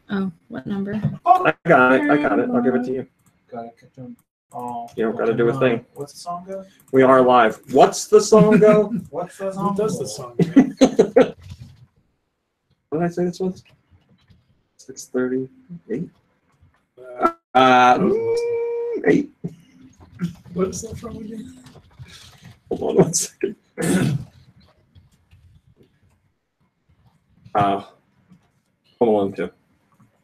Oh, what number? I got it. I got it. I'll give it to you. Got it. Oh, You don't got to do a thing. What's the song go? We are live. What's the song go? What's the song? Who does the song? What did I say this was? 6:38. 8. What is that from again? Hold on 1 second. Hold on, too.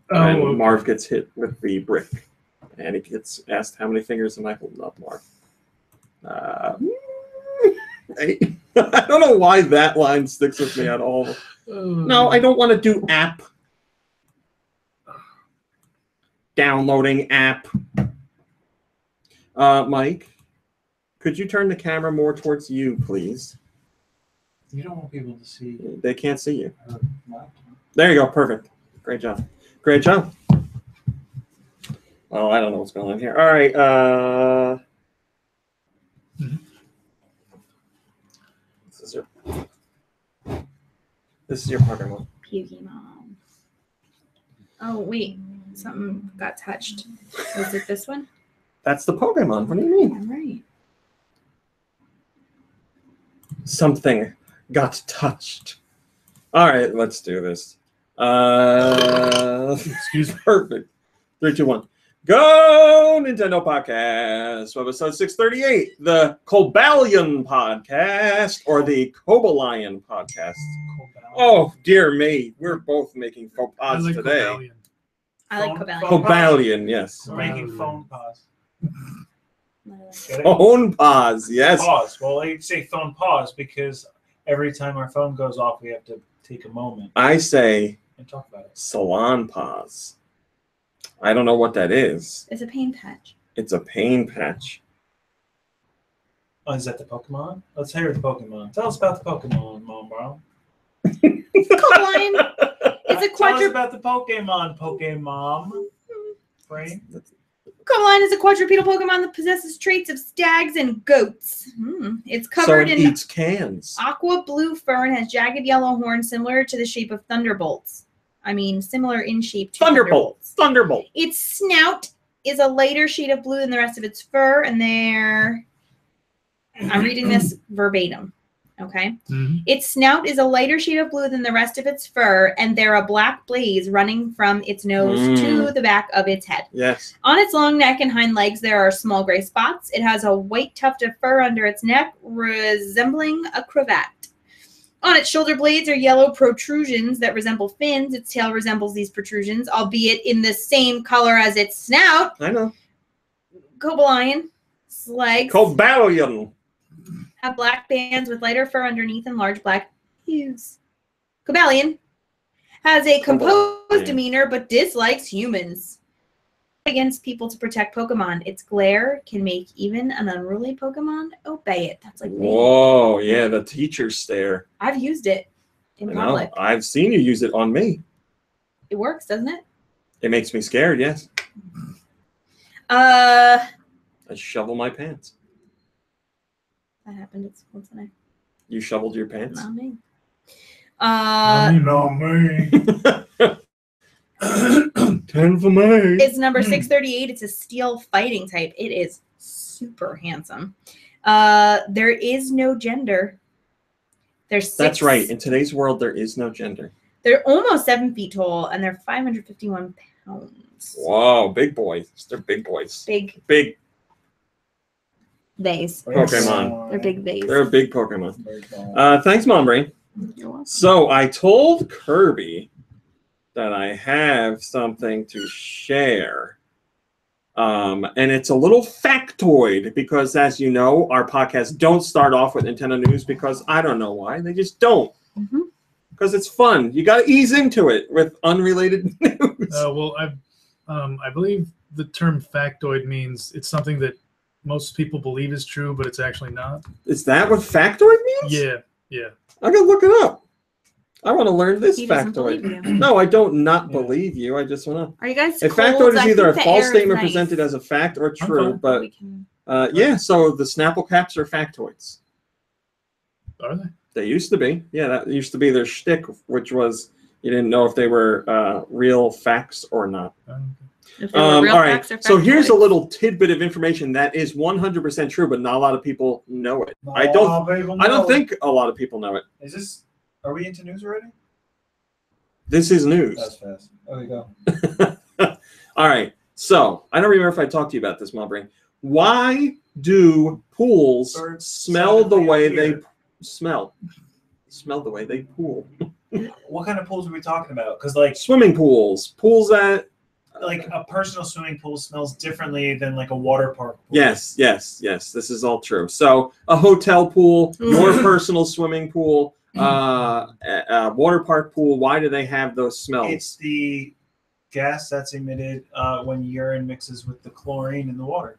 And okay. Marv gets hit with the brick, and he gets asked how many fingers am I holding up, Marv? 8. I don't know why that line sticks with me at all. No, I don't want to do app. Downloading app. Mike, could you turn the camera more towards you, please? You don't want people to see. They can't see you. There you go. Perfect. Great job. Great job. Oh, I don't know what's going on here. All right. This is your Pokemon. Pokemon. Oh, wait. Something got touched. Was it this one? That's the Pokemon. What do you mean? All right. Something got touched. All right, let's do this. Excuse me. Perfect. 3, 2, 1. Go Nintendo Podcast, Webisode 638, the Cobalion Podcast, or the Cobalion Podcast. Oh, dear me. We're both making faux pas today. Cobalion. I like Cobalion. Cobalion, yes. We're making phone pause. Get it? Phone pause, yes. Pause. Well, I say phone pause because every time our phone goes off, we have to take a moment I say and talk about it. salon pause. I don't know what that is. It's a pain patch. It's a pain patch. Oh, is that the Pokemon? Let's hear the Pokemon. Tell us about the Pokemon, Mom, bro. Cobalion is a Tell us quadruped. about the Pokemon, brain. Cobalion is a quadrupedal Pokemon that possesses traits of stags and goats. It's covered so it in eats cans. aqua blue fur and has jagged yellow horns similar to the shape of thunderbolts. I mean, similar in shape to Thunderbolt. Thunderbolt. Its snout is a lighter shade of blue than the rest of its fur, and I'm reading this verbatim. Okay. Mm-hmm. Its snout is a lighter shade of blue than the rest of its fur, and there are black blaze running from its nose to the back of its head. Yes. On its long neck and hind legs, there are small gray spots. It has a white tuft of fur under its neck, resembling a cravat. On its shoulder blades are yellow protrusions that resemble fins. Its tail resembles these protrusions, albeit in the same color as its snout. I know. Cobalion's legs Cobalion. have black bands with lighter fur underneath and large black hues. Cobalion has a composed demeanor but dislikes humans. Against people to protect Pokemon. Its glare can make even an unruly Pokemon obey it. That's like me. Whoa, yeah, the teacher stare. I've used it in I public. know. I've seen you use it on me. It works, doesn't it? It makes me scared, yes. That I shovel my pants. happened once a night. You shoveled your pants? Not me. No, me. 10 for me. It's number 638. It's a steel fighting type. It is super handsome. There is no gender. That's right. In today's world, there is no gender. They're almost 7 feet tall, and they're 551 pounds. Whoa, big boys. They're big boys. Big Big vase. Pokemon. They're big vase. They're a big Pokemon. Thanks, Mom Brain. You're welcome. So I told Kirby that I have something to share. And it's a little factoid because, as you know, our podcasts don't start off with Nintendo news because I don't know why. They just don't. Because it's fun. You got to ease into it with unrelated news. Well, I believe the term factoid means it's something that most people believe is true, but it's actually not. Is that what factoid means? Yeah. I got to look it up. I want to learn this He doesn't factoid. believe you. No, I don't not believe you. I just want to. Are you guys A cold? factoid is I either a think the false air is statement nice. presented as a fact or true, fine. but We can... yeah, so the Snapple caps are factoids. Are they? They used to be. Yeah, that used to be their shtick, which was You didn't know if they were real facts or not. If they were real all right. facts or So here's a factoids. little tidbit of information that is 100% true, but not a lot of people know it. I don't think a lot of people know it. Is this? Are we into news already? This is news. That's fast. Okay, go. All right. So I don't remember if I talked to you about this, Mulberry. Why do pools Birds smell the suddenly way appear. they smell? Smell the way they pool. What kind of pools are we talking about? Because like Swimming pools. Pools that. like a personal swimming pool smells differently than like a water park pool. Yes. This is all true. So a hotel pool, your personal swimming pool, a water park pool. Why do they have those smells? It's the gas that's emitted when urine mixes with the chlorine in the water.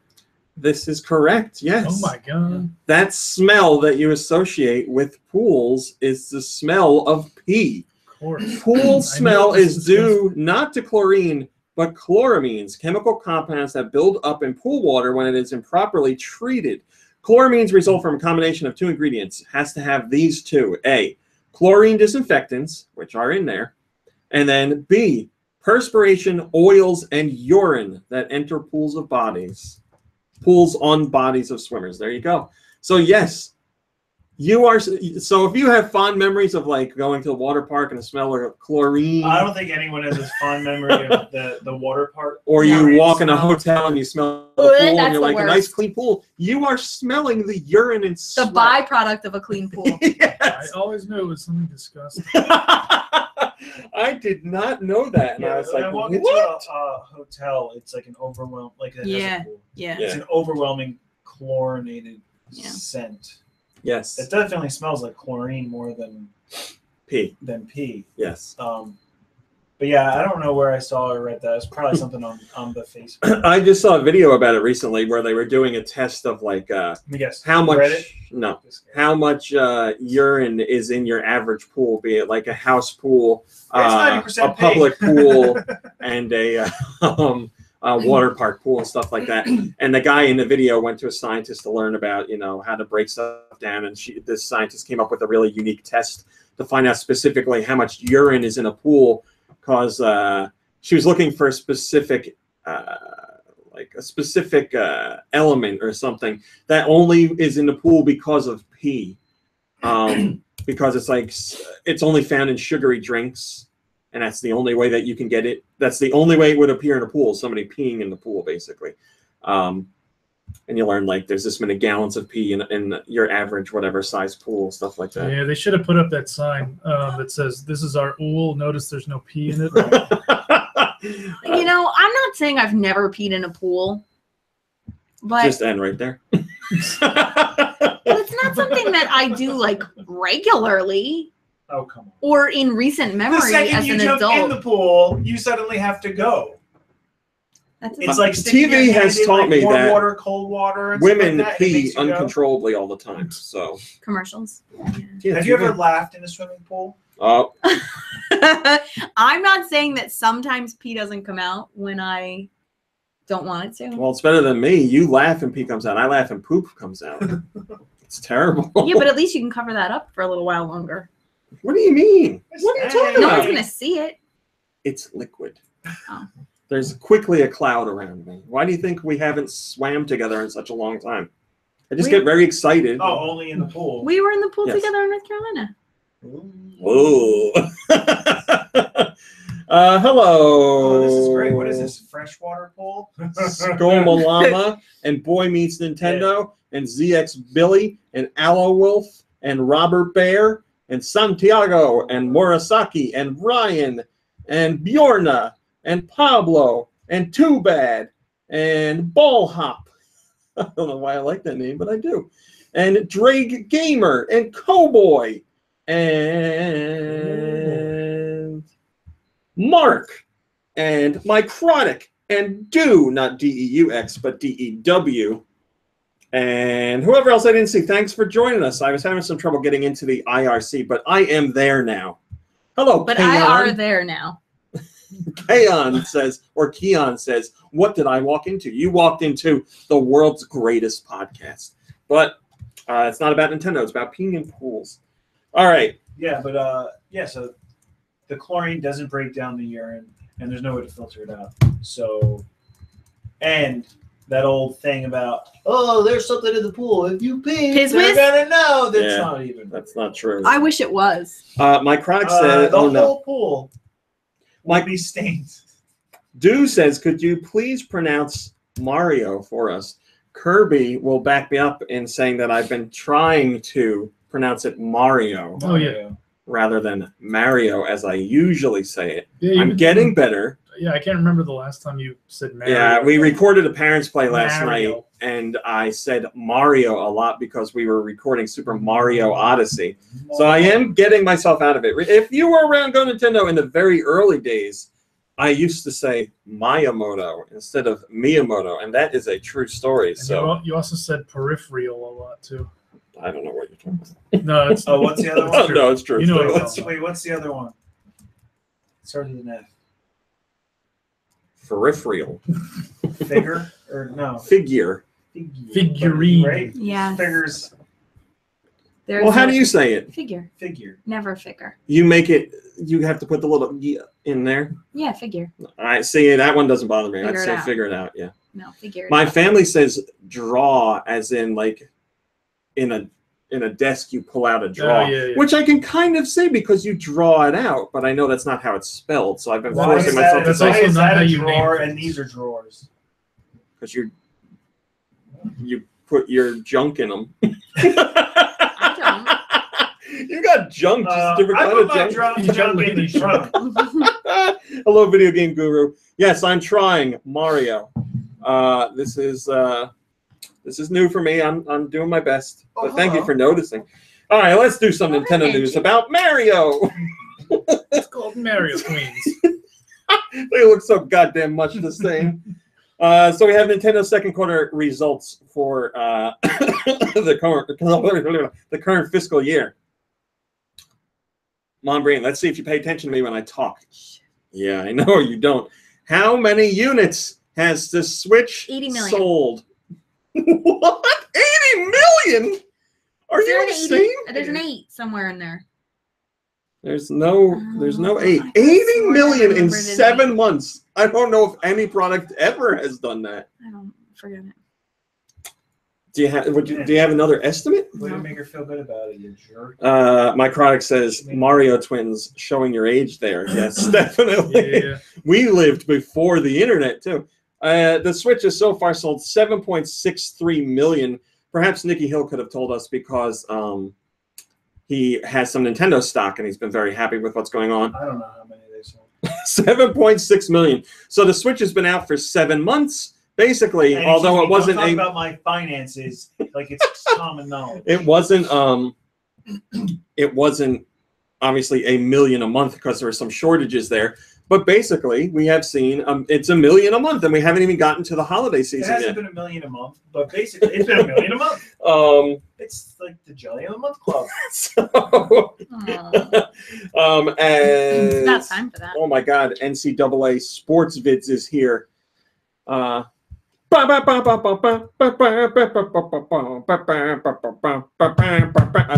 This is correct. Yes. Oh my god. That smell that you associate with pools is the smell of pee. Of course. Pool smell this is due not to chlorine, but chloramines, chemical compounds that build up in pool water when it is improperly treated. Chloramines result from a combination of two ingredients. It has to have these two. A, chlorine disinfectants, which are in there, and then B, perspiration, oils, and urine that enter pools of bodies. Pools on bodies of swimmers. There you go. So yes, you are. So if you have fond memories of like going to the water park and the smell of chlorine, I don't think anyone has this fond memory of the water park. or Yeah, you it walk in a smells- hotel and you smell the Ugh, pool and that's you're the like a worst. nice clean pool, you are smelling the urine and The sweat. byproduct of a clean pool. I Yes. always knew it was something disgusting. I did not know that, and Yeah, I was when like, I walk what? into a hotel, it's like an overwhelming, like it has Yeah. a pool. Yeah. It's an overwhelming chlorinated Yeah. scent. Yes. It definitely smells like chlorine more than P. pee. Yes. But yeah, I don't know where I saw or read that. It's probably something on the Facebook. I just saw a video about it recently where they were doing a test of like Let me guess. how much Reddit? no how much urine is in your average pool, be it like a house pool, a 90% public pee. pool, and a water park pool and stuff like that. And the guy in the video went to a scientist to learn about how to break stuff down, and this scientist came up with a really unique test to find out specifically how much urine is in a pool, because she was looking for a specific element or something that only is in the pool because of pee, because it's only found in sugary drinks, and that's the only way that you can get it. That's the only way it would appear in a pool, somebody peeing in the pool, basically. And you learn like there's this many gallons of pee in your average whatever size pool, stuff like that. Yeah, they should have put up that sign that says, "This is our ool. Notice there's no pee in it." I'm not saying I've never peed in a pool, but Just end right there. it's not something that I do like regularly Oh, come on. or in recent The memory second as you an jump in adult. the pool, you suddenly have to go. That's It's like sticking TV your hand has in, taught like, me warm that water, cold water, and stuff women like that. It pee makes you go. uncontrollably all the time. So commercials. yeah, Have you ever laughed in a swimming pool? Oh, I'm not saying that sometimes pee doesn't come out when I don't want it to. well, it's better than me. You laugh and pee comes out. I laugh and poop comes out. It's terrible. Yeah, but at least you can cover that up for a little while longer. What do you mean? What are you talking No about? one's gonna see it. It's liquid. Oh. There's quickly a cloud around me. Why do you think we haven't swam together in such a long time? I just get very excited. Oh, only in the pool. We were in the pool Yes. together in North Carolina. Whoa. Hello. Oh, this is great. What is this? Freshwater pool? Skomalama and Boy Meets Nintendo and ZX Billy and Aloe Wolf and Robert Bear and Santiago and Murasaki and Ryan and Bjorna and Pablo and Too Bad and Ball Hop. I don't know why I like that name, but I do. And Drake Gamer and Cowboy and Mark and Microtic and Do, not D-E-U-X, but D-E-W. And whoever else I didn't see, thanks for joining us. I was having some trouble getting into the IRC, but I am there now. Hello, But Keon. I are there now. Keon says, what did I walk into? You walked into the world's greatest podcast. But it's not about Nintendo. It's about peeing in pools. All right. Yeah, but so the chlorine doesn't break down the urine, and there's no way to filter it out. So, and that old thing about, oh, there's something in the pool. If you pee, Piss they're whiz? gonna know. That's Yeah. not even. That's not true. I wish it was. My chronic said, The oh no. whole pool might be stained. Do says, could you please pronounce Mario for us? Kirby will back me up in saying that I've been trying to pronounce it Mario Oh, yeah. rather than Mario as I usually say it. Yeah, I'm getting better. Yeah, I can't remember the last time you said Mario. Yeah, we recorded a Parents Play last Mario. night, and I said Mario a lot because we were recording Super Mario Odyssey. So I am getting myself out of it. If you were around GoNintendo in the very early days, I used to say Miyamoto instead of Miyamoto, and that is a true story. And So you also said peripheral a lot too. I don't know what you're talking about. No, it's Oh, what's the other Oh, one? no, it's true. You know It's what Wait, what's the other one? Starts with an F. peripheral. Figure or no? Figure. Figurine. Right? Yeah. Figures. There's Well, how a do you say it? figure? Figure. Never figure. You make it, you have to put the little y in there. Yeah, figure. All right, see, that one doesn't bother me. I'd Figure it say out. figure it out, yeah. No, figure. My family says draw, as in like in a desk you pull out a draw, yeah. which I can kind of say because you draw it out, but I know that's not how it's spelled, so I've been Why forcing is myself to that, That's say why also is not that how a you name drawer things. and these are drawers? because you put your junk in them. You got junk, just a different I kind put of my junk. junk in the trunk. Hello, video game guru. Yes, I'm trying Mario. This is new for me. I'm doing my best, but thank you for noticing. All right, let's do some Nintendo news about Mario. It's called Mario Queens. They look so goddamn much the same. So we have Nintendo's second quarter results for the current fiscal year. Mom Brain, let's see if you pay attention to me when I talk. Yeah, I know you don't. How many units has the Switch 80 million. sold? What? 80 million? Are you insane? There's an 8 somewhere in there. There's no I 8. could've 80 sworn I million in remembered it 7 8. months. I don't know if any product ever has done that. I don't forget it. Do you have another estimate? Way to make her feel good about it, you jerk. My product says Mario twins showing your age there. Yes, definitely. Yeah. We lived before the internet too. The Switch has so far sold 7.63 million. Perhaps Nikki Hill could have told us because he has some Nintendo stock and he's been very happy with what's going on. I don't know how many they sold. 7.6 million. So the Switch has been out for 7 months. Basically, And although it wasn't don't talk about my finances like it's common knowledge. it wasn't obviously a million a month because there were some shortages there. But basically, we have seen it's a million a month, and we haven't even gotten to the holiday It season hasn't yet. been a million a month, but basically it's been a million a month. It's like the Jelly of the Month Club. So, Oh, and it's not time for that. oh my God, NCAA Sports Vids is here. I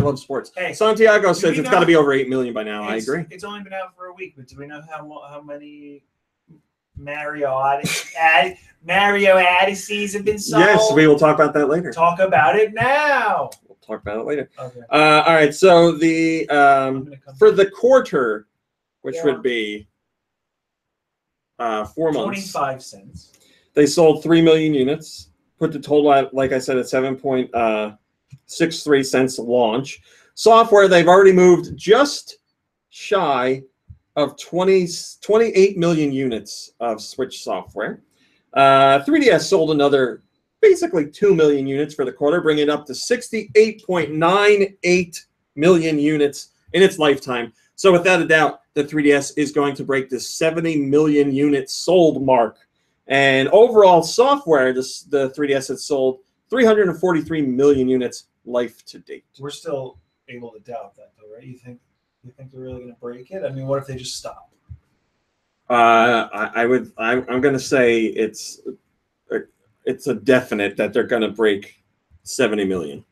love sports. Hey, Santiago do says we it's got to know- be over 8 million by now. I agree. It's only been out for a week, but do we know how many Mario Odysseys have been sold? Yes, we will talk about that later. Talk about it now. We'll talk about it later. Okay. All right. So the I'm gonna come for the quarter, which Yeah. would be 4 months, 25 cents. they sold 3 million units. Put the total at, like I said, at 7.63 cents launch. Software, they've already moved just shy of 28 million units of Switch software. 3DS sold another basically 2 million units for the quarter, bringing it up to 68.98 million units in its lifetime. So without a doubt, the 3DS is going to break the 70 million units sold mark. And overall software, the 3DS has sold 343 million units life to date. We're still able to doubt that, though, right? You think they're really going to break it? I mean, what if they just stop? I'm going to say it's a definite that they're going to break 70 million.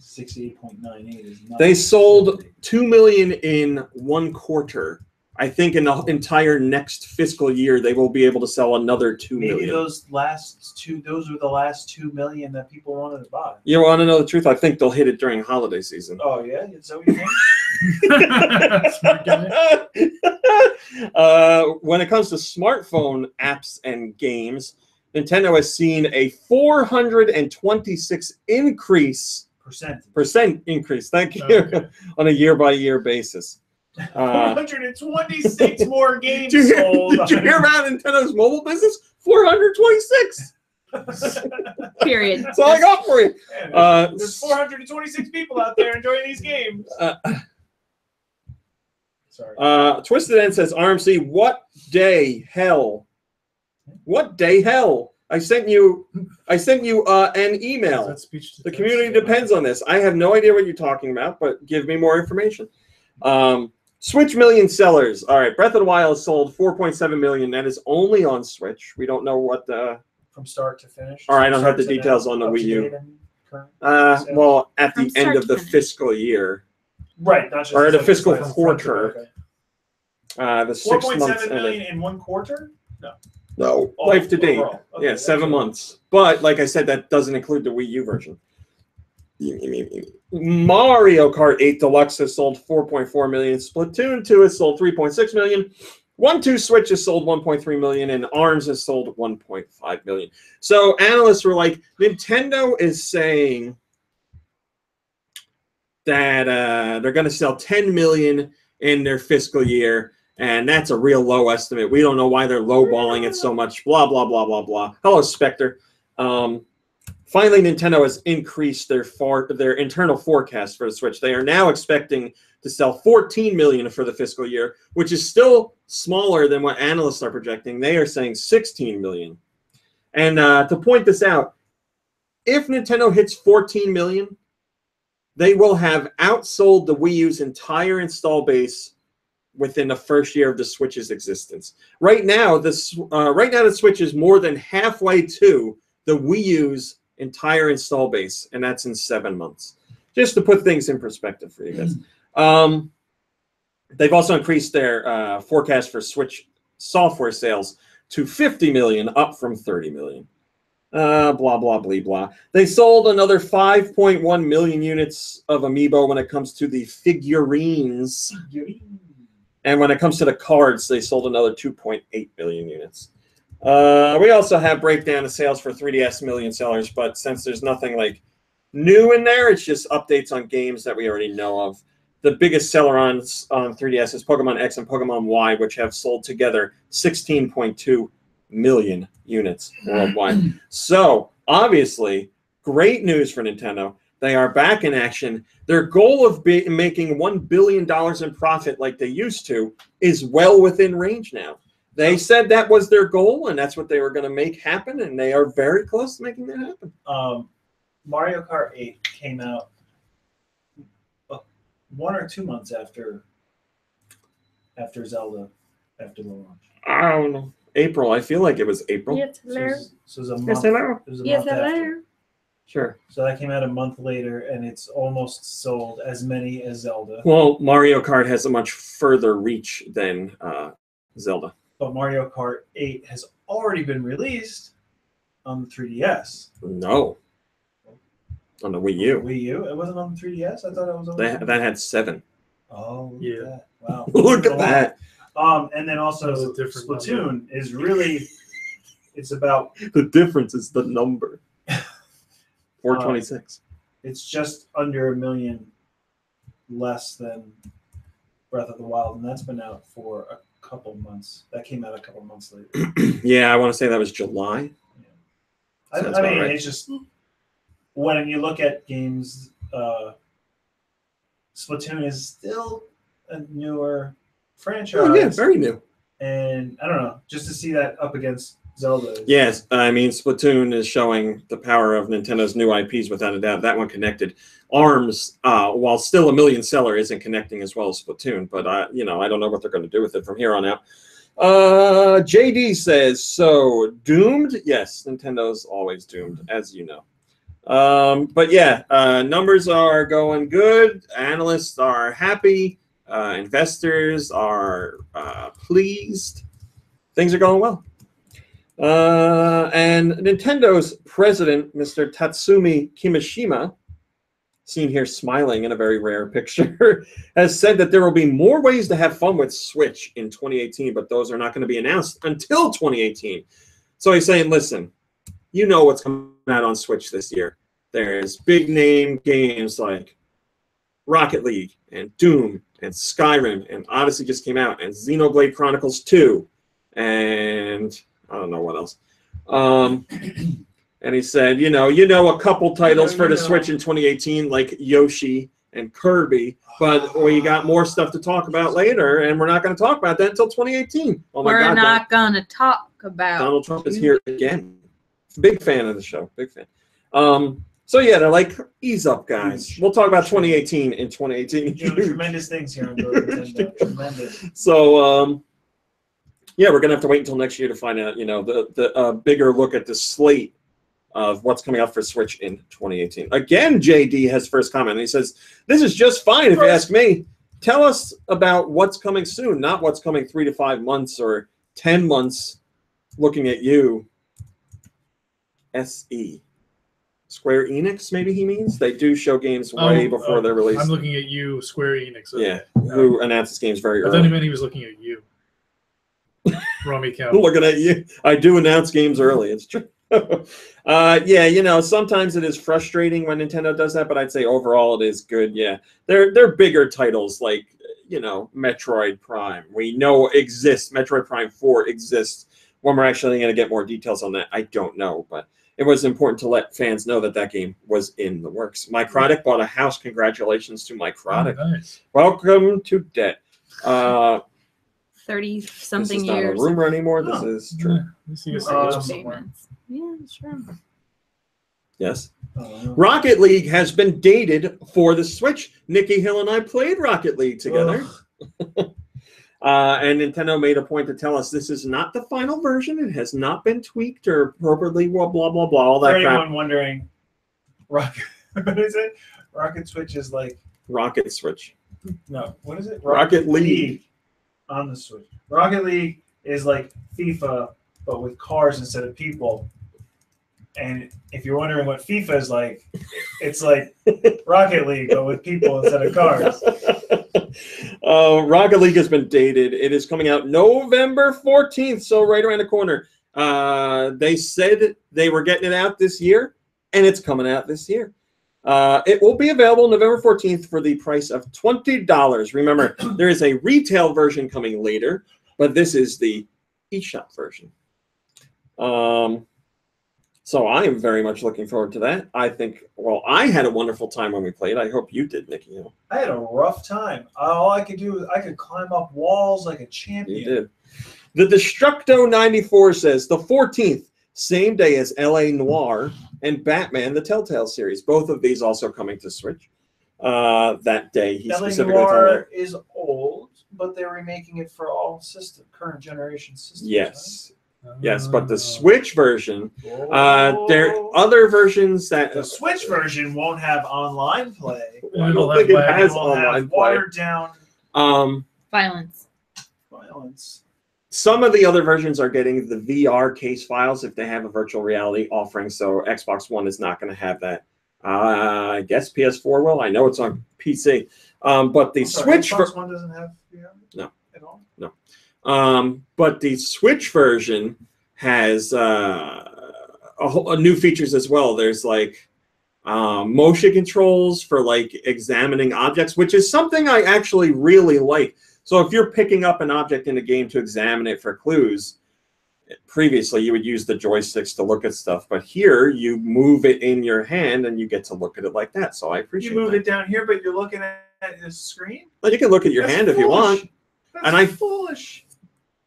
68.98 is not. They sold 2 million in 1 quarter. I think in the entire next fiscal year, they will be able to sell another 2 million. Maybe those were the last 2 million that people wanted to buy. You want to know the truth? I think they'll hit it during holiday season. Oh yeah, is that what you think? When it comes to smartphone apps and games, Nintendo has seen a 426 percent increase. Thank you. Okay. On a year-by-year basis. 426 more games Did sold. you hear about Nintendo's mobile business? 426. Period. That's all I got for you. Man, there's 426 people out there enjoying these games. Sorry. Twisted End says, RMC, what day hell? What day hell? I sent you an email. The community depends on this. I have no idea what you're talking about, but give me more information. Switch million sellers. All right, Breath of the Wild sold 4.7 million. That is only on Switch. We don't know what the... From start to finish? All right, I don't have the details on the Wii U. Well, at the end of the fiscal year. Right, not just or the fiscal okay. quarter. The 6 months. 4.7 million in 1 quarter? No, Oh, life to date. overall. Okay, Yeah, 7 months. But like I said, that doesn't include the Wii U version. Mario Kart 8 Deluxe has sold 4.4 million. Splatoon 2 has sold 3.6 million. 1-2 Switch has sold 1.3 million, and ARMS has sold 1.5 million. So analysts were like, Nintendo is saying that they're going to sell 10 million in their fiscal year, and that's a real low estimate. We don't know why they're lowballing it so much. Blah, blah, blah, blah, blah. Hello, Spectre. Finally, Nintendo has increased their internal forecast for the Switch. They are now expecting to sell 14 million for the fiscal year, which is still smaller than what analysts are projecting. They are saying 16 million. And to point this out, if Nintendo hits 14 million, they will have outsold the Wii U's entire install base within the first year of the Switch's existence. Right now, the Switch is more than halfway to the Wii U's entire install base, and that's in 7 months. Just to put things in perspective for you guys. They've also increased their forecast for Switch software sales to 50 million, up from 30 million. Blah, blah, blah, blah. They sold another 5.1 million units of Amiibo when it comes to the figurines. And when it comes to the cards, they sold another 2.8 million units. We also have breakdown of sales for 3DS million sellers, but since there's nothing like new in there, it's just updates on games that we already know of. The biggest seller on 3DS is Pokemon X and Pokemon Y, which have sold together 16.2 million units worldwide. So, obviously, great news for Nintendo. They are back in action. Their goal of making $1 billion in profit like they used to is well within range now. They said that was their goal, and that's what they were going to make happen, and they are very close to making that happen. Mario Kart 8 came out 1 or 2 months after Zelda, after the launch. I don't know. April. I feel like it was April. Yes, hello. So it was a month. Yes, hello. It was a Yes, month after. hello. Sure. So that came out a month later, and it's almost sold as many as Zelda. Well, Mario Kart has a much further reach than Zelda. But Mario Kart 8 has already been released on the 3DS. No. On the Wii U. Wii U? It wasn't on the 3DS? I thought it was on the That had 7. Oh, look Yeah. at that. Wow. Look at that. And then also That was a different Splatoon is really, it's about, The difference is the number. 426. it's just under 1 million less than Breath of the Wild, and that's been out for a couple months. That came out a couple months later. Yeah, I want to say that was July. I Sounds mean, about right. it's just, when you look at games, Splatoon is still a newer franchise. Oh, yeah, very new. And I don't know, just to see that up against Zelda. Yes, I mean, Splatoon is showing the power of Nintendo's new IPs without a doubt. That one connected. ARMS, while still a million seller, isn't connecting as well as Splatoon. But, I don't know what they're going to do with it from here on out. JD says, so doomed? Yes, Nintendo's always doomed, as you know. But yeah, numbers are going good. Analysts are happy. Investors are pleased. Things are going well. And Nintendo's president, Mr. Tatsumi Kimishima, seen here smiling in a very rare picture, has said that there will be more ways to have fun with Switch in 2018, but those are not going to be announced until 2018. So he's saying, listen, you know what's coming out on Switch this year. There's big name games like Rocket League and Doom and Skyrim, and Odyssey just came out, and Xenoblade Chronicles 2, and I don't know what else. And he said, you know, a couple titles for the Switch in 2018, like Yoshi and Kirby, but we got more stuff to talk about later, and we're not going to talk about that until 2018. Oh my We're God, not going to talk about. Donald Trump is here again. Big fan of the show. Big fan. So yeah, they're like, ease up, guys. We'll talk about 2018 in 2018. You're doing tremendous things here on GoNintendo. Tremendous. So yeah, we're gonna have to wait until next year to find out, you know, the bigger look at the slate of what's coming out for Switch in 2018. Again, JD has first comment, and he says, this is just fine if you ask me. Tell us about what's coming soon, not what's coming 3 to 5 months or 10 months. Looking at you, SE. Square Enix, maybe he means? They do show games way before they're released. I'm looking at you, Square Enix. Yeah, who announces games very I early. thought he meant he was looking at you. Rummy cow. Looking at you. I do announce games early. It's true. Yeah, you know, sometimes it is frustrating when Nintendo does that, but I'd say overall it is good. Yeah, they're bigger titles like, you know, Metroid Prime. We know exists. Metroid Prime 4 exists. When we're actually going to get more details on that, I don't know, but it was important to let fans know that that game was in the works. Microtic bought a house. Congratulations to Microtic. Oh, nice. Welcome to debt. 30-something This is not years. a rumor anymore. This is true. Payments. Yeah, sure. Yes. Rocket League has been dated for the Switch. Nikki Hill and I played Rocket League together. And Nintendo made a point to tell us this is not the final version. It has not been tweaked or appropriately blah, blah, blah, blah, all that For crap. anyone wondering, what is it? Rocket Switch is like... Rocket Switch. No, what is it? Rocket League. On the Switch. Rocket League is like FIFA, but with cars instead of people. And if you're wondering what FIFA is like, it's like Rocket League, but with people instead of cars. Rocket League has been dated. It is coming out November 14th, so right around the corner. They said they were getting it out this year, and it's coming out this year. It will be available November 14th for the price of $20. Remember, there is a retail version coming later, but this is the eShop version. So I am very much looking forward to that. I think, well, I had a wonderful time when we played. I hope you did, Nikki. I had a rough time. All I could do is I could climb up walls like a champion. You did. The Destructo 94 says the 14th, same day as LA Noire and Batman, the Telltale series. Both of these also coming to Switch that day. He LA specifically Noire is old, but they're remaking it for all current generation systems. Yes. Yes, but the Switch version, there are other versions that... The Switch version won't have online play. I don't think it has online play. Watered down Violence. Some of the other versions are getting the VR case files if they have a virtual reality offering, so Xbox One is not going to have that. I guess PS4 will. I know it's on PC. But the Switch... Xbox One doesn't have VR? No. At all? No. But the Switch version has new features as well. There's like motion controls for like examining objects, which is something I actually really like. So if you're picking up an object in a game to examine it for clues, previously you would use the joysticks to look at stuff, but here you move it in your hand and you get to look at it like that. So I appreciate You move it down here, but you're looking at the screen? Well, you can look at your hand if you want. That's foolish.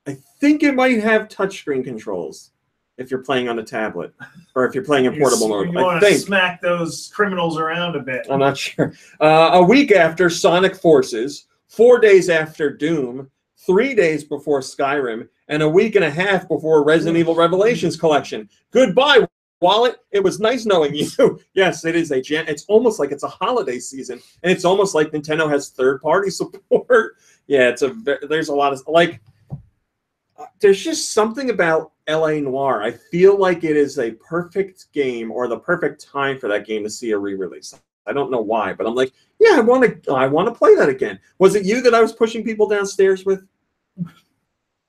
I think it might have touchscreen controls if you're playing on a tablet or if you're playing in portable mode. You want to smack those criminals around a bit. I'm not sure. A week after Sonic Forces, 4 days after Doom, 3 days before Skyrim, and a week and a half before Resident Evil Revelations Collection. Goodbye, wallet. It was nice knowing you. Yes, it is it's almost like it's a holiday season, and it's almost like Nintendo has third-party support. Yeah, there's a lot of like. There's just something about LA Noire. I feel like it is a perfect game or the perfect time for that game to see a re-release. I don't know why, but I'm like, yeah, I want to play that again. Was it you that I was pushing people downstairs with?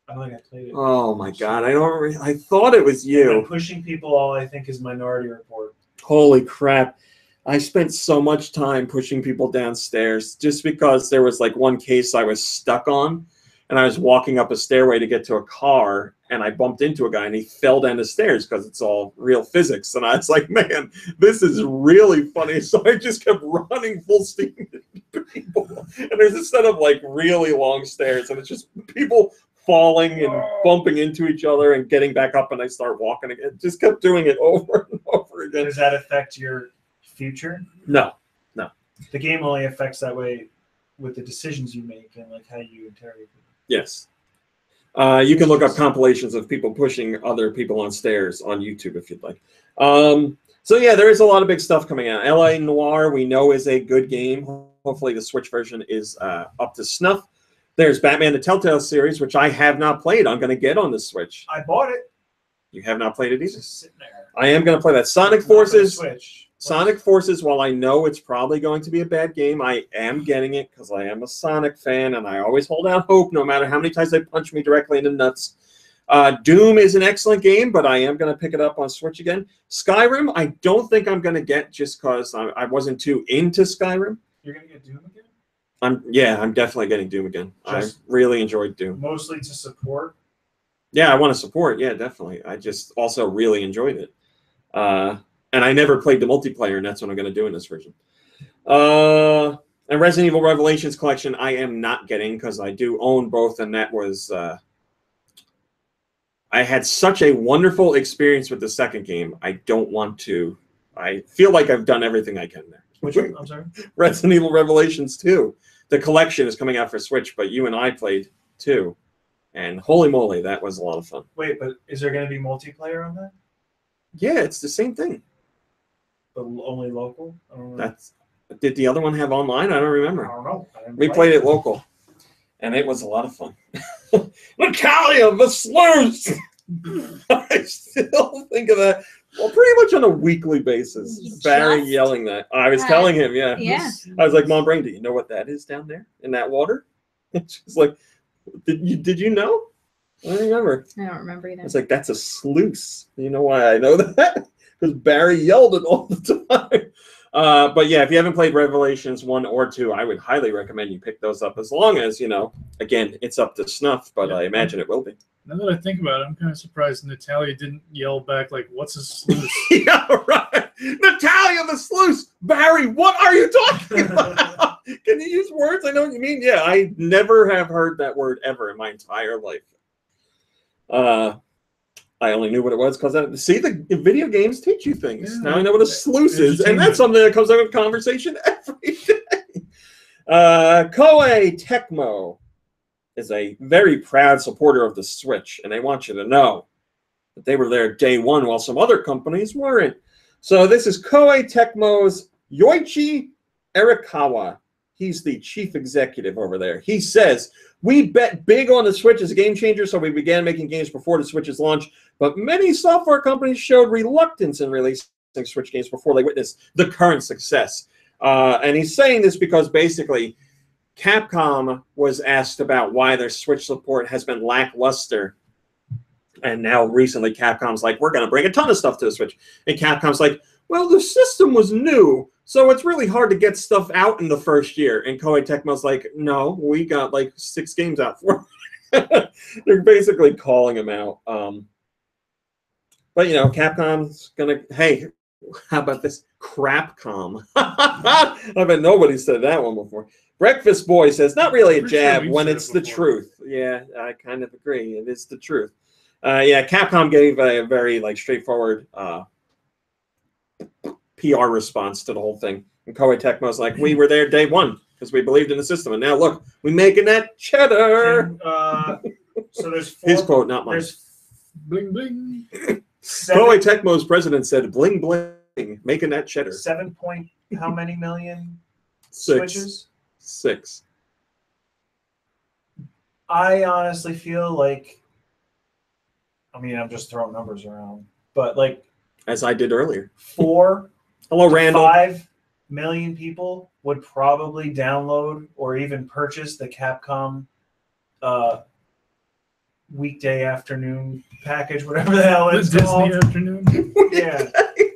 I don't think I played it. Oh my god, I thought it was you. And pushing people, all I think is Minority Report. Holy crap. I spent so much time pushing people downstairs just because there was like one case I was stuck on, and I was walking up a stairway to get to a car, and I bumped into a guy, and he fell down the stairs because it's all real physics. And I was like, man, this is really funny. So I just kept running full steam into people. And there's a set of like really long stairs, and it's just people falling and bumping into each other and getting back up, and I start walking again. Just kept doing it over and over again. Does that affect your future? No. The game only affects that way with the decisions you make and like how you interrogate people. Yes. You can look up compilations of people pushing other people on stairs on YouTube if you'd like. So yeah, there is a lot of big stuff coming out. LA Noire, we know, is a good game. Hopefully the Switch version is up to snuff. There's Batman the Telltale series, which I have not played. I'm going to get on the Switch. I bought it. You have not played it It's either? just sitting there. I am going to play that. Sonic Not for the Forces. Switch. Sonic Forces, while I know it's probably going to be a bad game, I am getting it because I am a Sonic fan, and I always hold out hope no matter how many times they punch me directly in the nuts. Doom is an excellent game, but I am going to pick it up on Switch again. Skyrim, I don't think I'm going to get just because I wasn't too into Skyrim. You're going to get Doom again? I'm definitely getting Doom again. I really enjoyed Doom. Mostly to support? Yeah, I want to support. Yeah, definitely. I just also really enjoyed it. And I never played the multiplayer, and that's what I'm going to do in this version. And Resident Evil Revelations Collection, I am not getting because I do own both, and that was... I had such a wonderful experience with the second game. I don't want to... I feel like I've done everything I can there. Which one? I'm sorry? Resident Evil Revelations 2. The collection is coming out for Switch, but you and I played 2. And holy moly, that was a lot of fun. Wait, but is there going to be multiplayer on that? Yeah, it's the same thing. But only local? I don't know. Did the other one have online? I don't remember. I don't know. We played it local, and it was a lot of fun. Natalia, the slurs! I still think of that. Well, pretty much on a weekly basis. Barry yelling that. I was telling him, yeah. I was like, Mom Brain, do you know what that is down there in that water? And she's like, did you know? I don't remember. I don't remember either. I was like, that's a sluice. You know why I know that? Because Barry yelled it all the time. But yeah, if you haven't played Revelations 1 or 2, I would highly recommend you pick those up, as long as, again, it's up to snuff, but I imagine it will be. Now that I think about it, I'm kind of surprised Natalia didn't yell back, like, what's a sluice? Yeah, right. Natalia the sluice! Barry, what are you talking about? Can you use words? I know what you mean. Yeah, I never have heard that word ever in my entire life. I only knew what it was because the video games teach you things. Yeah, now I know what a sluice is, and that's something that comes up in conversation every day. Koei Tecmo is a very proud supporter of the Switch, and they want you to know that they were there day one while some other companies weren't. So this is Koei Tecmo's Yoichi Arikawa. He's the chief executive over there. He says, "We bet big on the Switch as a game changer, so we began making games before the Switch's launch. But many software companies showed reluctance in releasing Switch games before they witnessed the current success." And he's saying this because basically Capcom was asked about why their Switch support has been lackluster. And now recently Capcom's like, we're going to bring a ton of stuff to the Switch. And Capcom's like, well, the system was new, so it's really hard to get stuff out in the first year. And Koei Tecmo's like, no, we got like 6 games out for it. They're basically calling him out. But, Capcom's going to, hey, how about this? Crapcom. I bet nobody said that one before. Breakfast Boy says, not really a jab when it's the truth. Yeah, I kind of agree. It is the truth. Yeah, Capcom gave a very straightforward PR response to the whole thing. And Koei Tecmo's like, we were there day one because we believed in the system. And now look, we're making that cheddar. So there's 4, his quote, not mine. Bling, bling. Koei Tecmo's president said, "Bling bling, making that cheddar." 7 point how many million 6. Switches? 6. I honestly feel like, I mean, I'm just throwing numbers around, but like As I did earlier. 4 Hello, to Randall. 5 million people would probably download or even purchase the Capcom weekday afternoon package, whatever the hell it's called. Disney afternoon. Yeah.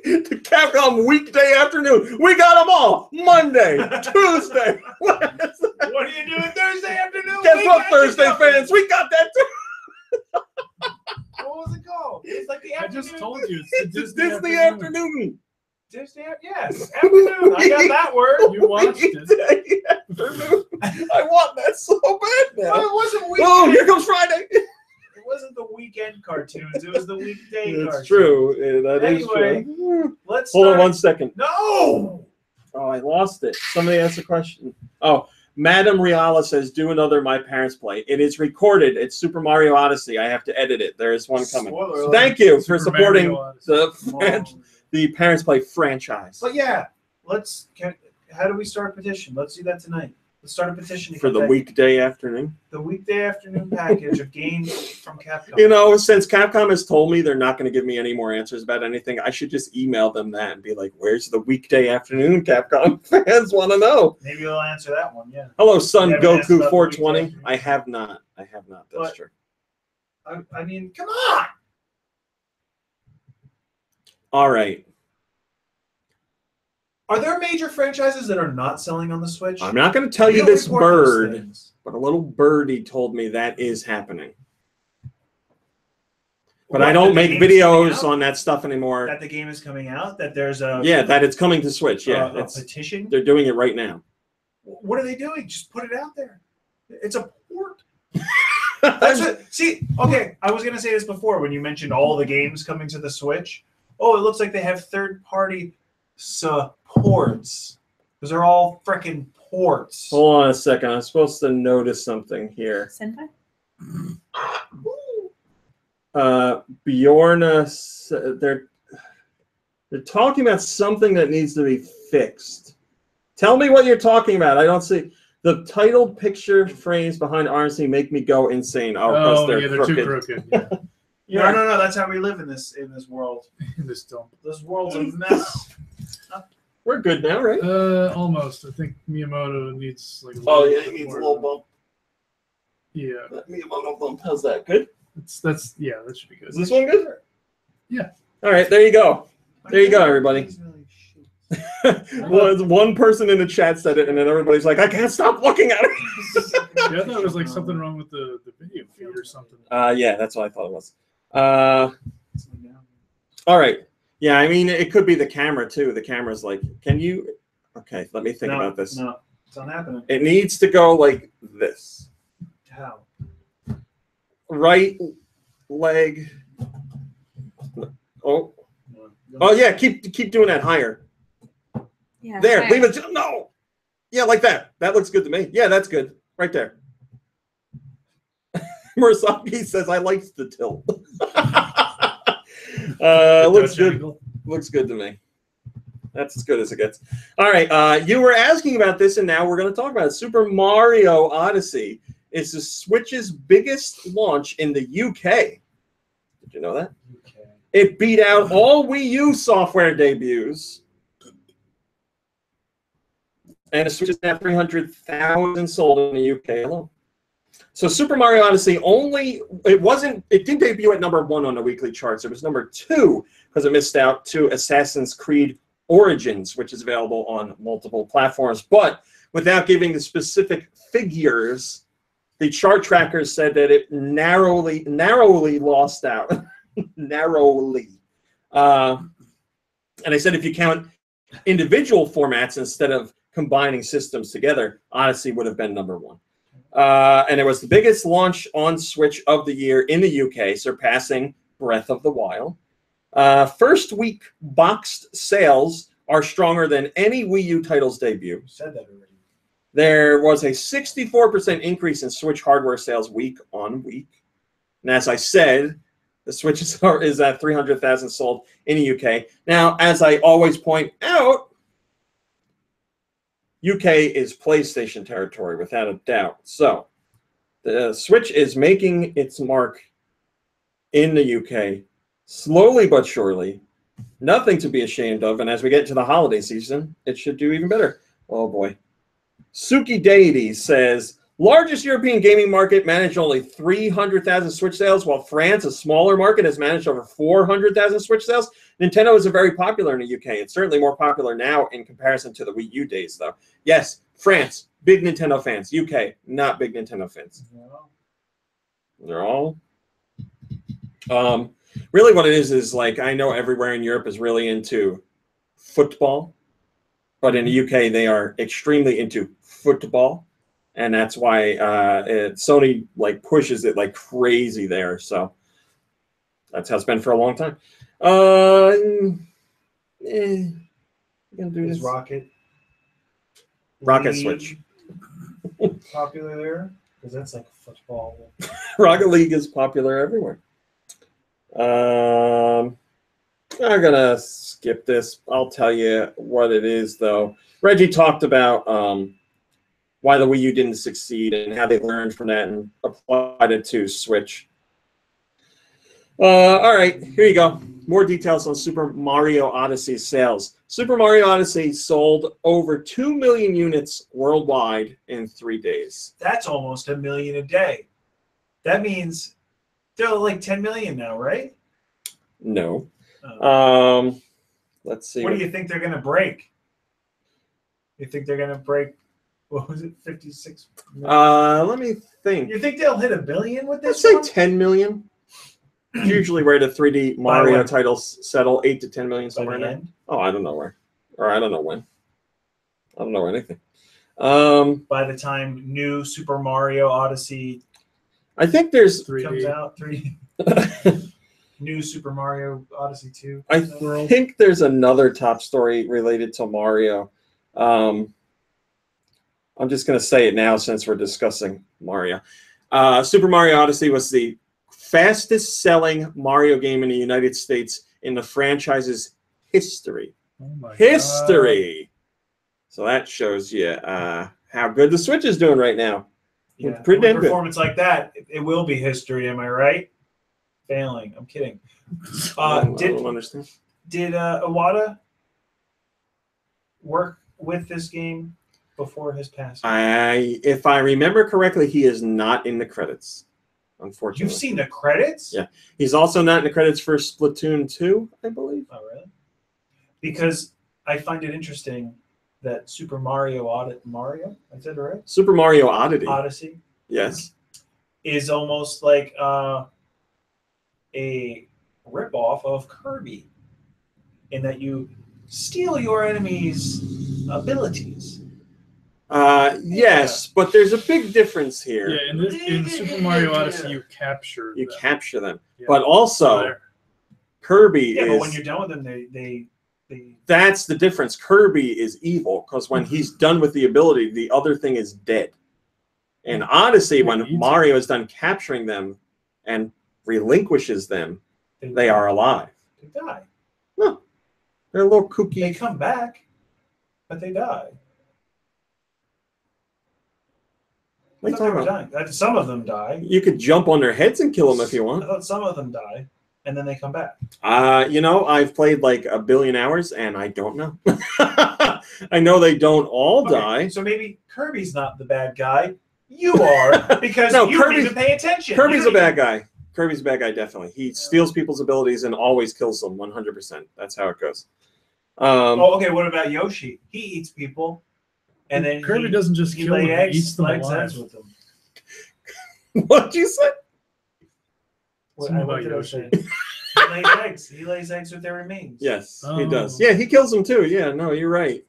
The Capcom weekday afternoon. We got them all. Monday, Tuesday. What are you doing Thursday afternoon? Guess what, Thursday fans? We got that too. What was it called? It's like the I afternoon. just told you. It's Disney afternoon. Yes, afternoon. I got that word. You watched it. Weekday afternoon. I want that so bad Well, now. it wasn't weekend. Oh, here comes Friday. It wasn't the weekend cartoons. It was the weekday cartoons. That's true. Yeah, that is Anyway, true. Let's Hold on start. 1 second. No! Oh, I lost it. Somebody asked a question. Oh, Madam Riala says, "Do another My Parents Play." It is recorded. It's Super Mario Odyssey. I have to edit it. There is one coming. Spoiler So alert. thank you for Super supporting Mario Odyssey. the Parents Play franchise But yeah, how do we start a petition? Let's do that tonight. Let's start a petition to for get the that- weekday afternoon. the weekday afternoon package of games from Capcom. You know, since Capcom has told me they're not going to give me any more answers about anything, I should just email them that and be like, "Where's the weekday afternoon?" Capcom fans want to know. Maybe they'll answer that one. Yeah. Hello, Son You haven't asked about Goku the 420. weekday afternoon? I have not. That's But- true. I mean, come on. All right. Are there major franchises that are not selling on the Switch? I'm not going to tell We you don't this report those bird, things. but a little birdie told me that is happening. But What, I that don't the make game is coming videos out? on that stuff anymore. That the game is coming out. That there's a Yeah, that it's coming to Switch. Yeah, a petition. they're doing it right now. What are they doing? Just put it out there. It's a port. That's what, see, okay, I was going to say this before when you mentioned all the games coming to the Switch. Oh, it looks like they have third-party supports. Those are all freaking ports. Hold on a second. I'm supposed to notice something here. Senpai? Bjorna, they're talking about something that needs to be fixed. Tell me what you're talking about. I don't see the title picture frames behind RC make me go insane. Oh, because they're they're crooked. too crooked. Yeah. Yeah. No. That's how we live in this world. In this dump. This world's a mess. We're good now, right? Almost. I think Miyamoto needs like. Oh yeah, he needs a little bump. Yeah, That Miyamoto bump. How's that? Good. that should be good. Is this one good? Yeah. All right, there you go. There you go, everybody. One person in the chat said it, and then everybody's like, "I can't stop looking at it." Yeah, I thought it was like something wrong with the video feed or something. Yeah, that's what I thought it was. All right. Yeah, I mean, it could be the camera too. The camera's like, can you? Okay, let me think about this. No, it's not happening. It needs to go like this. How? Right leg. Oh, No. oh yeah. Keep doing that higher. Yeah. There, okay. leave it. No. Yeah, like that. That looks good to me. Yeah, that's good. Right there. Murasaki says, "I like the tilt." Looks good. Angle. Looks good to me. That's as good as it gets. All right. You were asking about this, and now we're going to talk about it. Super Mario Odyssey is the Switch's biggest launch in the UK. Did you know that? Okay. It beat out all Wii U software debuts. And the Switch is now 300,000 sold in the UK alone. So Super Mario Odyssey it did debut at number 1 on the weekly charts. It was number 2 because it missed out to Assassin's Creed Origins, which is available on multiple platforms. But without giving the specific figures, the chart trackers said that it narrowly lost out. Narrowly. And I said if you count individual formats instead of combining systems together, Odyssey would have been number 1. And it was the biggest launch on Switch of the year in the UK, surpassing Breath of the Wild. First week boxed sales are stronger than any Wii U title's debut. You said that already. There was a 64% increase in Switch hardware sales week on week. And as I said, The Switch is at 300,000 sold in the UK. Now, as I always point out, UK is PlayStation territory, without a doubt. So, the Switch is making its mark in the UK, slowly but surely. Nothing to be ashamed of. And as we get into the holiday season, it should do even better. Oh, boy. Suki Deity says, largest European gaming market managed only 300,000 Switch sales, while France, a smaller market, has managed over 400,000 Switch sales. Nintendo is very popular in the UK. It's certainly more popular now in comparison to the Wii U days, though. Yes, France, big Nintendo fans. UK, not big Nintendo fans. They're all... really what it is like, I know everywhere in Europe is really into football, but in the UK, they are extremely into football. And that's why Sony like pushes it like crazy there. So that's how it's been for a long time. Gonna do Is this. Rocket Rocket League Switch. popular there? Because that's like football. Rocket League is popular everywhere. I'm gonna skip this. I'll tell you what it is, though. Reggie talked about why the Wii U didn't succeed and how they learned from that and applied it to Switch. All right, here you go. More details on Super Mario Odyssey sales. Super Mario Odyssey sold over 2 million units worldwide in 3 days. That's almost 1 million a day. That means they're like 10 million now, right? No. Oh. Let's see. What do you think they're going to break? You think they're going to break, what was it, 56 million? Let me think. You think they'll hit 1 billion with Let's this say one? 10 million. Usually where the 3D Mario titles settle, 8 to 10 million, somewhere in there. Oh, I don't know where. Or I don't know when. I don't know anything. By the time new Super Mario Odyssey I think there's 3D. comes out, new Super Mario Odyssey 2. I think there's another top story related to Mario. I'm just going to say it now since we're discussing Mario. Super Mario Odyssey was the fastest selling Mario game in the United States in the franchise's history. Oh my History. So that shows you how good the Switch is doing right now. Yeah, Pretty with damn a good. performance like that, it will be history. Am I right? Failing. I'm kidding. I don't understand. Did Iwata work with this game before his passing? If I remember correctly, he is not in the credits. Unfortunately, You've seen the credits? Yeah, he's also not in the credits for Splatoon 2, I believe. Oh, really? Because I find it interesting that Super Mario Mario, I said it right? Super Mario Odyssey. Yes. Is almost like a ripoff of Kirby, in that you steal your enemy's abilities. Yes, but there's a big difference here. Yeah, in Super Mario Odyssey, you capture them. Yeah. But also, Kirby is... but when you're done with them, they That's the difference. Kirby is evil, because when he's done with the ability, the other thing is dead. In Odyssey, when Mario is done capturing them and relinquishes them, they are alive. They die. No. They're a little kooky. They come back, but they die. What are you talking about? Dying. Some of them die. You could jump on their heads and kill them if you I want. thought some of them die, and then they come back. I've played like 1 billion hours, and I don't know. I know they don't all die. So maybe Kirby's not the bad guy. You are, because you don't even pay attention. Kirby's a bad guy. Kirby's a bad guy, definitely. He steals people's abilities and always kills them 100%. That's how it goes. Okay, what about Yoshi? He eats people. And then Kirby doesn't just kill them, he eats them alive. With them. What'd you say? What did I say? He lays eggs. He lays eggs with their remains. Yes, he does. Yeah, he kills them too. Yeah, no, you're right.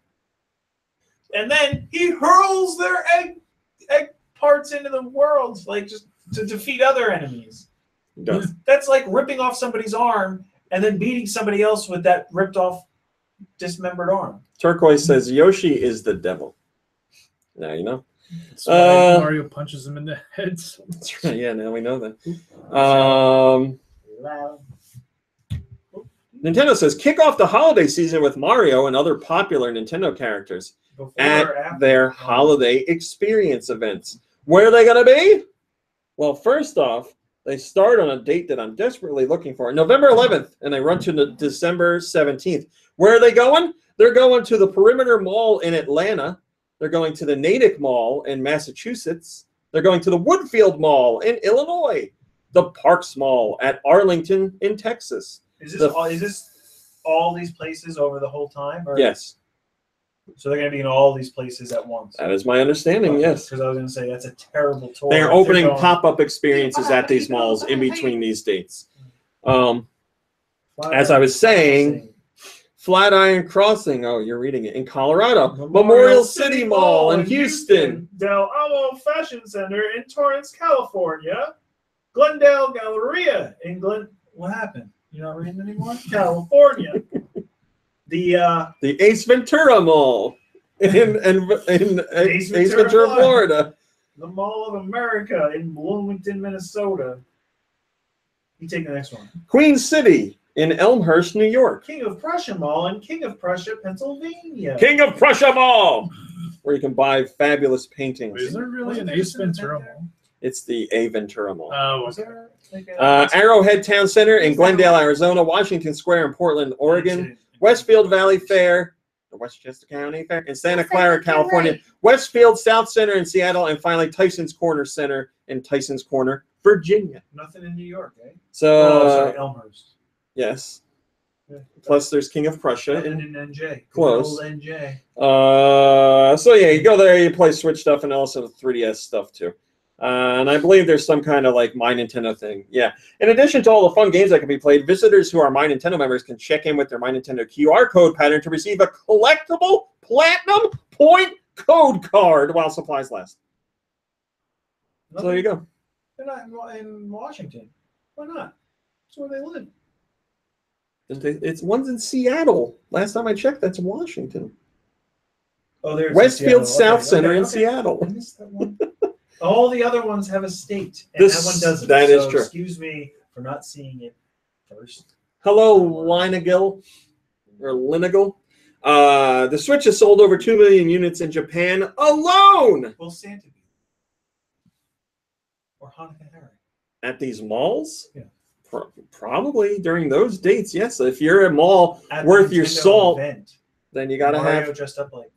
And then he hurls their egg parts into the world, like just to defeat other enemies. He does. That's like ripping off somebody's arm and then beating somebody else with that ripped off, dismembered arm. Turquoise says Yoshi is the devil. Now you know. That's why Mario punches him in the head. That's right. Yeah, now we know that. Nintendo says kick off the holiday season with Mario and other popular Nintendo characters Before at or after? their holiday experience events. Where are they going to be? Well, first off, they start on a date that I'm desperately looking for, November 11th, and they run to December 17th. Where are they going? They're going to the Perimeter Mall in Atlanta. They're going to the Natick Mall in Massachusetts. They're going to the Woodfield Mall in Illinois. The Parks Mall at Arlington in Texas. Is this all these places over the whole time? Or? Yes. So they're going to be in all these places at once? That is my understanding, yes. Because I was going to say, that's a terrible tour. They are If opening they're going- pop-up experiences at these malls in between these dates. As I was saying, Flatiron Crossing, oh, you're reading it, in Colorado. Memorial City Mall in Houston. Del Amo Fashion Center in Torrance, California. Glendale Galleria in What happened? You're not reading anymore? California. The Ace Ventura Mall in Ace Ventura, Florida. The Mall of America in Bloomington, Minnesota. You take the next one. Queen City in Elmhurst, New York. King of Prussia Mall in King of Prussia, Pennsylvania. King of Prussia Mall, where you can buy fabulous paintings. Is there really an Ace Ventura Mall? It's the A Ventura Mall. Oh, Was okay. there Arrowhead Town Center in Glendale, Arizona. Washington Square in Portland, Oregon. Westfield Valley Fair, the Westchester County Fair, in Santa Clara, California. Right. Westfield South Center in Seattle, and finally Tyson's Corner Center in Tyson's Corner, Virginia. Nothing in New York, eh? So, sorry, Elmhurst. yes. Yeah. Plus, there's King of Prussia. Nothing In, in NJ. Close. Good old NJ. so, yeah, you go there, you play Switch stuff, and also 3DS stuff, too. And I believe there's some kind of like My Nintendo thing. Yeah. In addition to all the fun games that can be played, visitors who are My Nintendo members can check in with their My Nintendo QR code pattern to receive a collectible platinum point code card while supplies last. So there you go. They're not in Washington. Why not? That's where they live. It's one's in Seattle. Last time I checked, that's Washington. Oh, there's Westfield Seattle. South Center in okay. Seattle. I missed that one. All the other ones have a state, and This- that one doesn't. that is so true. Excuse me for not seeing it first. Hello, Lineagill or Lineagill. The Switch has sold over 2 million units in Japan alone. Will Santa be? Or Hanukkah Harry? At these malls? Yeah. Probably during those dates, yes. If you're a mall At the worth your Nintendo salt, event, then you got to Mario have. dressed up like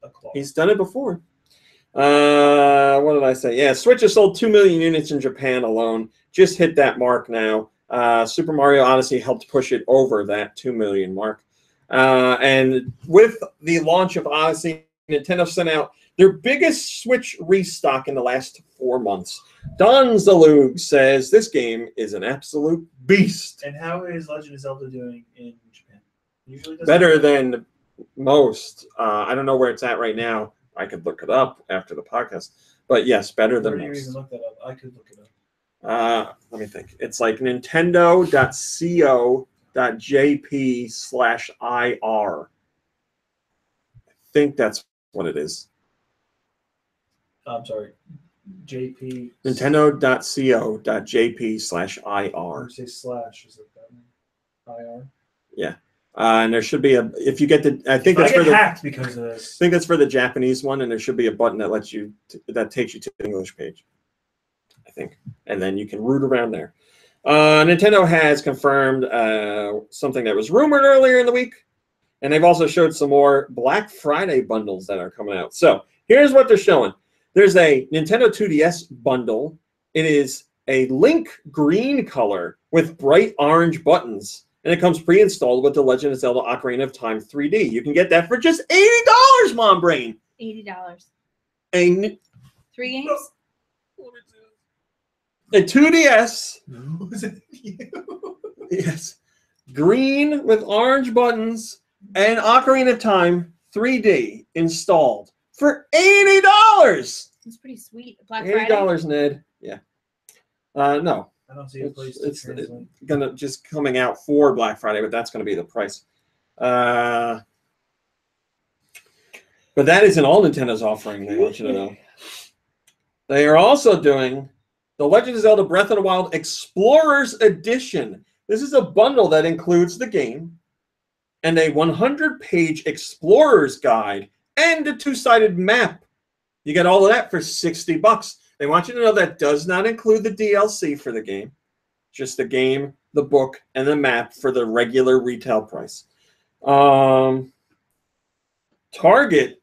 a claw. He's done it before. What did I say? Yeah, Switch has sold 2 million units in Japan alone. Just hit that mark now. Super Mario Odyssey helped push it over that 2 million mark. And with the launch of Odyssey, Nintendo sent out their biggest Switch restock in the last 4 months. Don Zalug says this game is an absolute beast. And how is Legend of Zelda doing in Japan? Usually doesn't Better than most. I don't know where it's at right now. I could look it up after the podcast. But yes, better Where than do you even most. look that up? I could look it up. Let me think. It's like nintendo.co.jp/IR. I think that's what it is. I'm sorry. JP. Nintendo.co.jp/IR. Say slash. Is it that one? IR? Yeah. And there should be if you get the, I think I that's for get the, hacked because of this. I think that's for the Japanese one, and there should be a button that lets you, that takes you to the English page, I think. And then you can root around there. Nintendo has confirmed something that was rumored earlier in the week, and they've also showed some more Black Friday bundles that are coming out. So here's what they're showing. There's a Nintendo 2DS bundle. It is a Link green color with bright orange buttons. And it comes pre-installed with The Legend of Zelda Ocarina of Time 3D. You can get that for just $80, Mom Brain. $80. A 3 games? A 2DS. Was it you? Yes. Green with orange buttons and Ocarina of Time 3D installed for $80. It's pretty sweet. Black Friday. $80, Ned. Yeah. No. I don't see a place to It's translate. gonna just coming out for Black Friday, but that's gonna be the price. But that isn't all Nintendo's offering. They want you to know. They are also doing The Legend of Zelda Breath of the Wild Explorers Edition. This is a bundle that includes the game and a 100-page Explorer's Guide and a 2-sided map. You get all of that for $60. They want you to know that does not include the DLC for the game. Just the game, the book, and the map for the regular retail price. Target.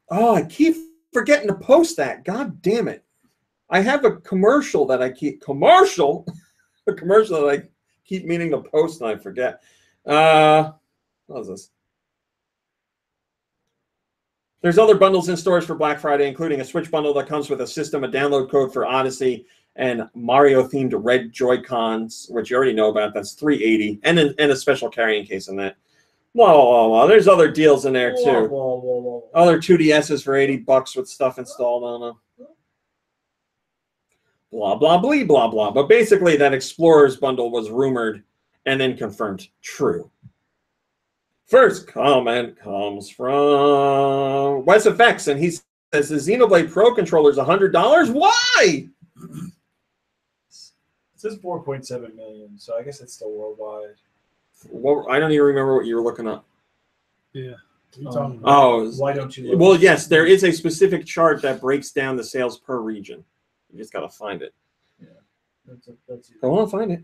Oh, I keep forgetting to post that. God damn it. I have a commercial that I keep... a commercial that I keep meaning to post and I forget. What is this? There's other bundles in stores for Black Friday, including a Switch bundle that comes with a system, a download code for Odyssey, and Mario-themed red Joy-Cons, which you already know about. That's $380, and a special carrying case in that. Whoa. There's other deals in there, too. Whoa. Other 2DSs for $80 with stuff installed on them. Blah, blah, blah, blah, blah. But basically, that Explorers bundle was rumored and then confirmed true. First comment comes from WesFX, and he says the Xenoblade Pro controller is $100. Why? It says 4.7 million, so I guess it's still worldwide. Well, I don't even remember what you were looking up. Yeah. What are you talking about? Oh, Why don't you? well, yes, there is a specific chart that breaks down the sales per region. You just got to find it. Yeah, that's it. Go on, find it.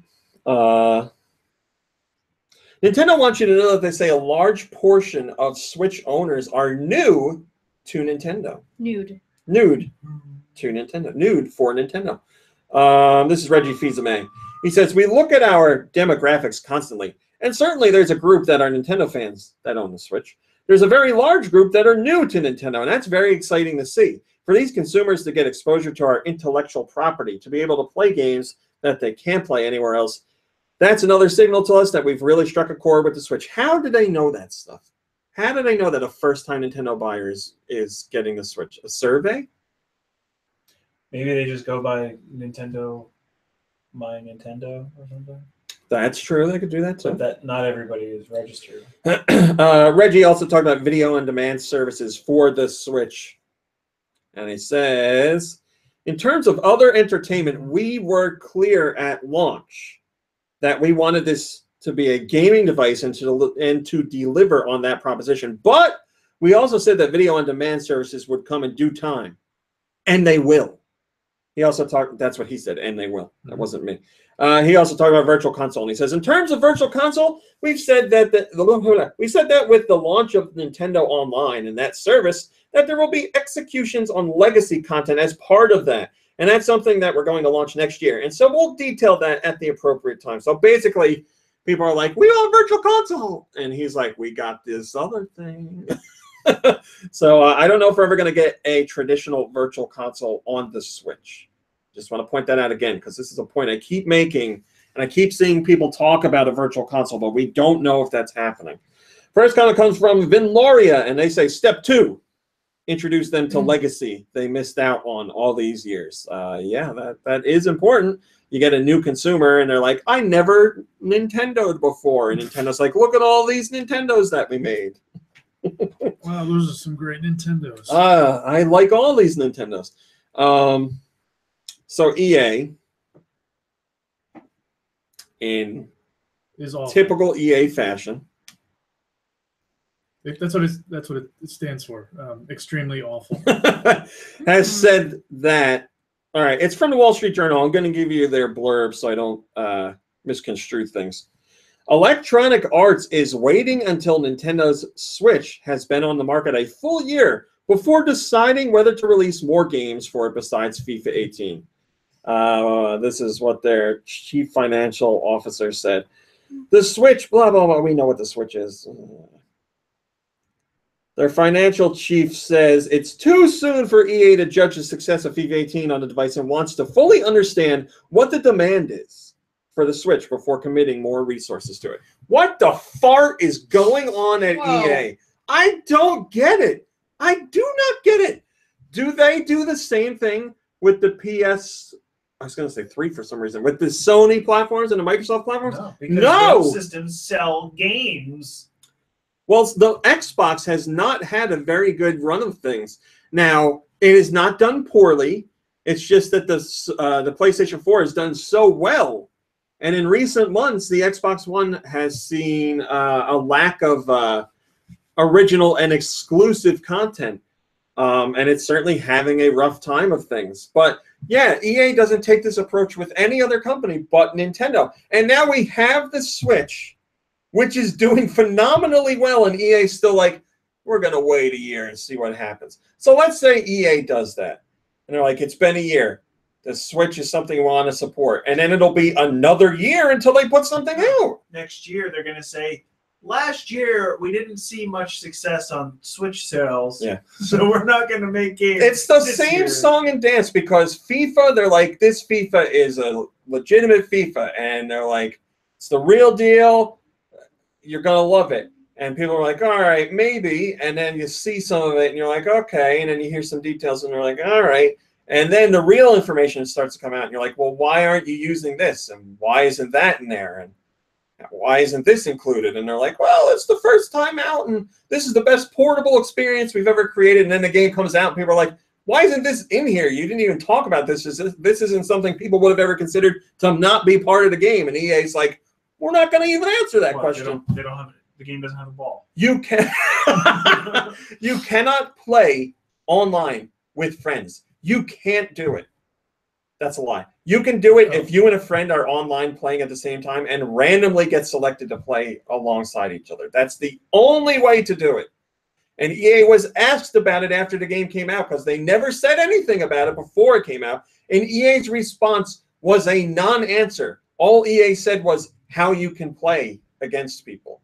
Nintendo wants you to know that they say a large portion of Switch owners are new to Nintendo. Nude. Nude to Nintendo. Nude for Nintendo. This is Reggie Fils-Aimé. He says, we look at our demographics constantly, and certainly there's a group that are Nintendo fans that own the Switch. There's a very large group that are new to Nintendo, and that's very exciting to see. For these consumers to get exposure to our intellectual property, to be able to play games that they can't play anywhere else, that's another signal to us that we've really struck a chord with the Switch. How do they know that stuff? How do they know that a first-time Nintendo buyer is getting the Switch? A survey? Maybe they just go by Nintendo, My Nintendo or something. That's true. They could do that too. But that not everybody is registered. Reggie also talked about video-on-demand services for the Switch. And he says, in terms of other entertainment, we were clear at launch that we wanted this to be a gaming device and to deliver on that proposition. But we also said that video-on-demand services would come in due time. And they will. He also talked, that's what he said, and they will. That wasn't me. He also talked about Virtual Console, and he says, in terms of Virtual Console, we've said that with the launch of Nintendo Online and that service, that there will be executions on legacy content as part of that. And that's something that we're going to launch next year. And so we'll detail that at the appropriate time. So basically, people are like, we want Virtual Console. And he's like, we got this other thing. So I don't know if we're ever going to get a traditional Virtual Console on the Switch. Just want to point that out again, because this is a point I keep making. And I keep seeing people talk about a Virtual Console, but we don't know if that's happening. First comment comes from Vinloria, and they say, step 2. Introduce them to legacy they missed out on all these years. Yeah, that is important. You get a new consumer, and they're like, I never Nintendo'd before. And Nintendo's like, look at all these Nintendos that we made. Wow, those are some great Nintendos. I like all these Nintendos. So EA, in typical EA fashion, that's what it stands for. Extremely awful. has said that. All right, it's from the Wall Street Journal. I'm going to give you their blurb so I don't misconstrue things. Electronic Arts is waiting until Nintendo's Switch has been on the market a full year before deciding whether to release more games for it besides FIFA 18. This is what their chief financial officer said. The Switch, blah, blah, blah. We know what the Switch is. Their financial chief says it's too soon for EA to judge the success of FIFA 18 on the device and wants to fully understand what the demand is for the Switch before committing more resources to it. What the fart is going on at EA? I don't get it. I do not get it. Do they do the same thing with the PS? I was going to say 3 for some reason. With the Sony platforms and the Microsoft platforms? No, because those systems sell games. Well, the Xbox has not had a very good run of things. Now, it is not done poorly. It's just that the PlayStation 4 has done so well. And in recent months, the Xbox One has seen a lack of original and exclusive content. And it's certainly having a rough time of things. But yeah, EA doesn't take this approach with any other company but Nintendo. And now we have the Switch, which is doing phenomenally well, and EA's still like, we're going to wait a year and see what happens. So let's say EA does that. And they're like, it's been a year. The Switch is something we want to support. And then it'll be another year until they put something out. Next year, they're going to say, last year, we didn't see much success on Switch sales. Yeah. So we're not going to make games. It's the this same year. song and dance because FIFA, they're like, this FIFA is a legitimate FIFA. And they're like, it's the real deal. You're going to love it. And people are like, all right, maybe. And then you see some of it and you're like, okay. And then you hear some details and they're like, all right. And then the real information starts to come out and you're like, well, why aren't you using this? And why isn't that in there? And why isn't this included? And they're like, well, it's the first time out and this is the best portable experience we've ever created. And then the game comes out and people are like, why isn't this in here? You didn't even talk about this. This isn't something people would have ever considered to not be part of the game. And EA's like, we're not going to even answer that question. They don't have it. The game doesn't have a ball. You can you cannot play online with friends. You can't do it. That's a lie. You can do it if you and a friend are online playing at the same time and randomly get selected to play alongside each other. That's the only way to do it. And EA was asked about it after the game came out because they never said anything about it before it came out. And EA's response was a non-answer. All EA said was how you can play against people.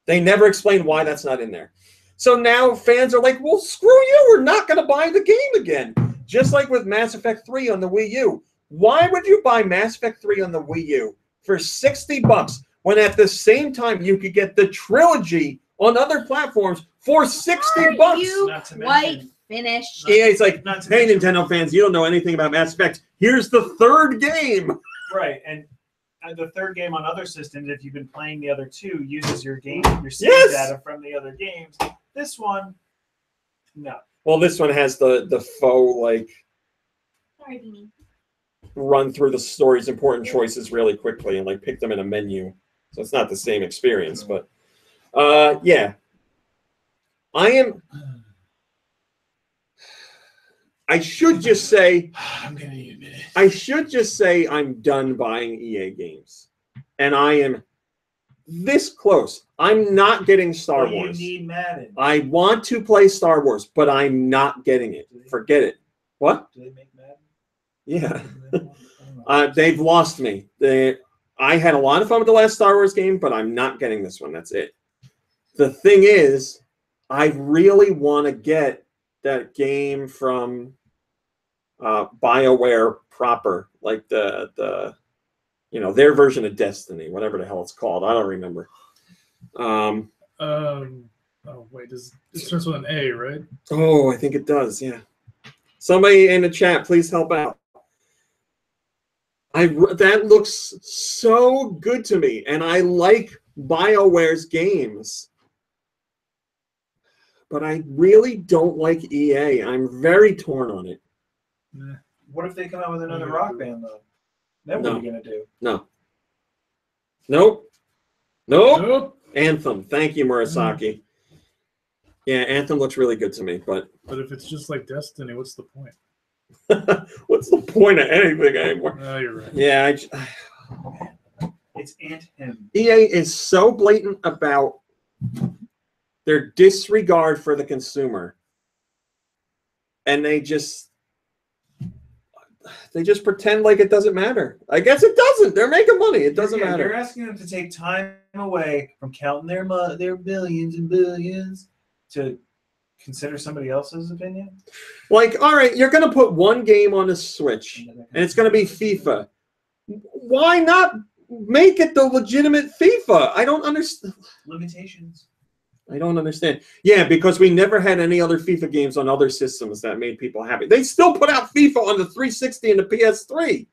They never explained why that's not in there. So now fans are like, well, screw you. We're not going to buy the game again. Just like with Mass Effect 3 on the Wii U. Why would you buy Mass Effect 3 on the Wii U for $60 when at the same time you could get the trilogy on other platforms for $60? Are you quite finished? EA's like, hey, Nintendo fans, you don't know anything about Mass Effect. Here's the third game. Right, and the third game on other systems, if you've been playing the other two, uses your save data from the other games. This one, no. Well, this one has the faux, like, Sorry, Beanie. run through the story's important choices really quickly and, like, pick them in a menu. So it's not the same experience, but, yeah. I should just say, I should just say I'm done buying EA games. And I am this close. I'm not getting Star Wars. You need Madden. I want to play Star Wars, but I'm not getting it. Forget it. What? Do they make Madden? Yeah. They've lost me. I had a lot of fun with the last Star Wars game, but I'm not getting this one. That's it. The thing is, I really want to get that game from BioWare proper, like the their version of Destiny, whatever the hell it's called. I don't remember. Oh wait, it starts with an A, right? Oh, I think it does. Yeah. Somebody in the chat, please help out. That looks so good to me, and I like BioWare's games. But I really don't like EA. I'm very torn on it. What if they come out with another rock band, though? Then what are you going to do? No. Nope. Anthem. Thank you, Murasaki. Yeah, Anthem looks really good to me, but if it's just like Destiny, what's the point? What's the point of anything anymore? Oh, you're right. Yeah, it's Anthem. EA is so blatant about their disregard for the consumer, and they just pretend like it doesn't matter. I guess it doesn't. They're making money. It doesn't matter. You're asking them to take time away from counting their billions and billions to consider somebody else's opinion? Like, all right, you're going to put one game on the Switch, and it's going to be FIFA. Why not make it the legitimate FIFA? I don't understand. Limitations. I don't understand. Yeah, because we never had any other FIFA games on other systems that made people happy. They still put out FIFA on the 360 and the PS3.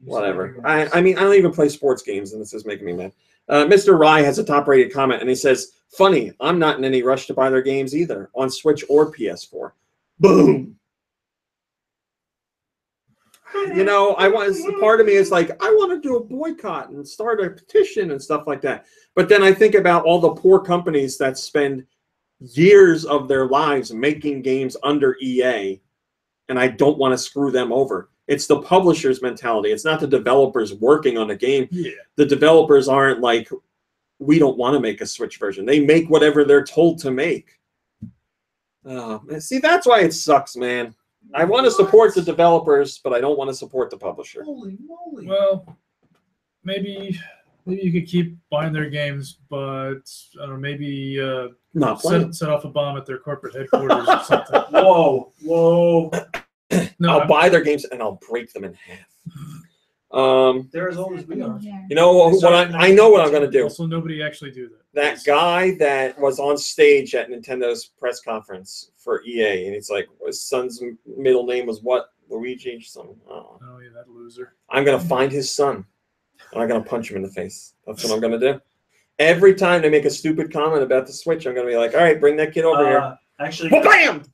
Whatever. I mean, I don't even play sports games, and this is making me mad. Mr. Rye has a top-rated comment, and he says, funny, I'm not in any rush to buy their games either, on Switch or PS4. Boom. you know, part of me is like, I want to do a boycott and start a petition and stuff like that. But then I think about all the poor companies that spend years of their lives making games under EA, and I don't want to screw them over. It's the publisher's mentality. It's not the developers working on a game. Yeah. The developers aren't like, we don't want to make a Switch version. They make whatever they're told to make. See, that's why it sucks, man. I want to support the developers, but I don't want to support the publisher. Holy moly. Well, maybe you could keep buying their games, but I don't know, maybe Not playing. set off a bomb at their corporate headquarters or something. Whoa. No, I'll buy their games and I'll break them in half. They're as old as we are. You know what? I know what I'm going to do. Also, nobody actually do that. That guy that was on stage at Nintendo's press conference for EA, and he's like, his son's middle name was what? Luigi? Something. Oh, yeah, that loser. I'm going to find his son, and I'm going to punch him in the face. That's what I'm going to do. Every time they make a stupid comment about the Switch, I'm going to be like, all right, bring that kid over here. Actually, Bam!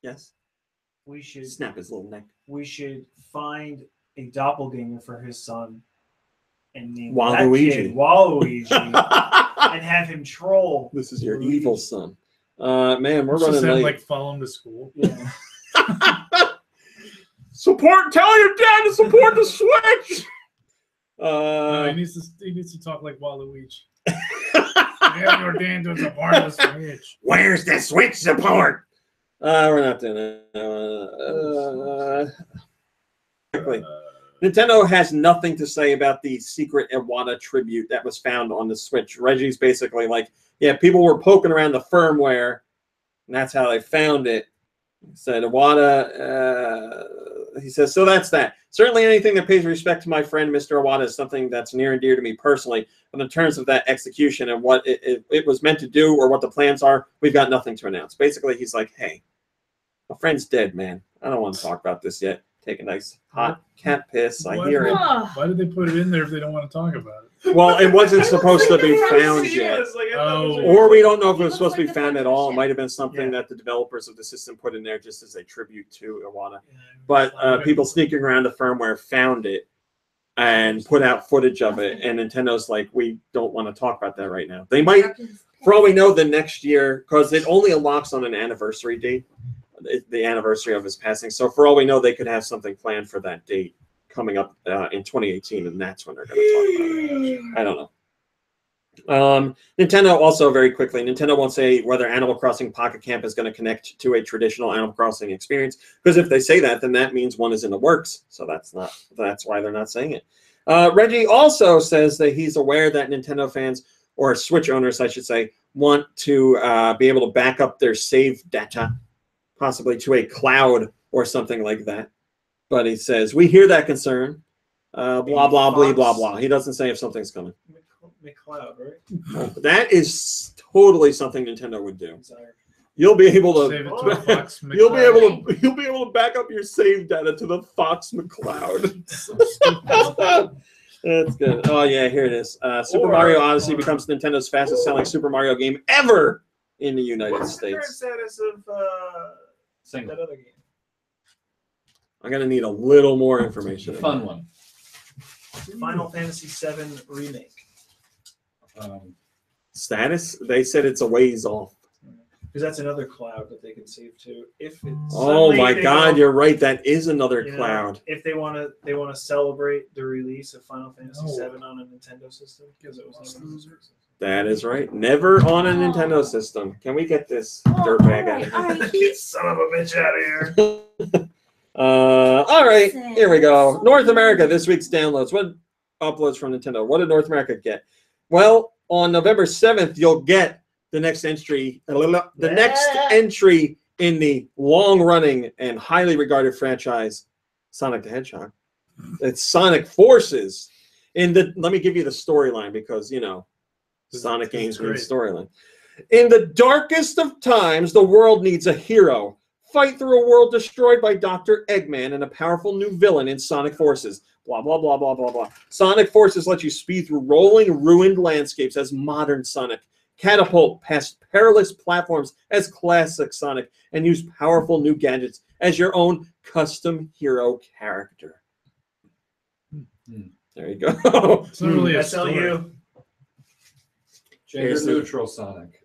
Yes. we should Snap his little neck. we should find a doppelganger for his son and name Waluigi. that kid Waluigi and have him troll. This is your Luigi. evil son. Man, we're Just running have, late. like, follow him to school. Yeah. Tell your dad to support the Switch. No, he needs to talk like Waluigi. Yeah, your dad does support the Switch. Where's the Switch support? We're not doing that. Quickly. Nintendo has nothing to say about the secret Iwata tribute that was found on the Switch. Reggie's basically like, yeah, people were poking around the firmware, and that's how they found it. He said Iwata, he says, so that's that. Certainly anything that pays respect to my friend, Mr. Iwata, is something that's near and dear to me personally. But in terms of that execution and what it was meant to do or what the plans are, we've got nothing to announce. Basically, he's like, hey, my friend's dead, man. I don't want to talk about this yet. Take a nice hot cat piss. I hear it. Why did they put it in there if they don't want to talk about it? Well, it wasn't supposed to be found yet. Oh. Or we don't know if it was supposed to be found at all. It might have been something that the developers of the system put in there just as a tribute to Iwata. But people sneaking around the firmware found it and put out footage of it. And Nintendo's like, we don't want to talk about that right now. They might, for all we know, the next year, because it only unlocks on an anniversary date, the anniversary of his passing. So for all we know, they could have something planned for that date coming up in 2018, and that's when they're going to talk about it. I don't know. Nintendo also, very quickly, Nintendo won't say whether Animal Crossing Pocket Camp is going to connect to a traditional Animal Crossing experience, because if they say that, then that means one is in the works. So that's why they're not saying it. Reggie also says that he's aware that Nintendo fans, or Switch owners, I should say, want to be able to back up their save data, possibly to a cloud or something like that. But he says, we hear that concern. Blah, blah, blah, blah, blah. He doesn't say if something's coming. McCloud, right? That is totally something Nintendo would do. You'll be able to Save it to a Fox you'll be McCloud. able to back up your save data to the Fox McCloud. That's good. Oh yeah, here it is. Super Mario Odyssey becomes Nintendo's fastest selling Super Mario game ever in the United What's the current States. status of that other game? I'm gonna need a little more information. Fun one. Final Fantasy VII Remake. Status? They said it's a ways off. Because that's another cloud that they can save to. If it's Oh my they God, go- you're right. That is another you know, cloud. If they want to celebrate the release of Final Fantasy No. VII on a Nintendo system, because it was never losers. That is right. Never on a Nintendo system. Can we get this dirtbag out of here? Get son of a bitch out of here. All right, here we go. North America, this week's downloads. What uploads from Nintendo? What did North America get? Well, on November 7th, you'll get the next entry, next entry in the long-running and highly regarded franchise, Sonic the Hedgehog. It's Sonic Forces. Let me give you the storyline because, you know, Sonic games need storyline. In the darkest of times, the world needs a hero. Fight through a world destroyed by Dr. Eggman and a powerful new villain in Sonic Forces. Blah, blah, blah, blah, blah, blah. Sonic Forces lets you speed through rolling, ruined landscapes as modern Sonic, catapult past perilous platforms as classic Sonic, and use powerful new gadgets as your own custom hero character. There you go. It's not really I a tell story. you, Gender neutral Sonic.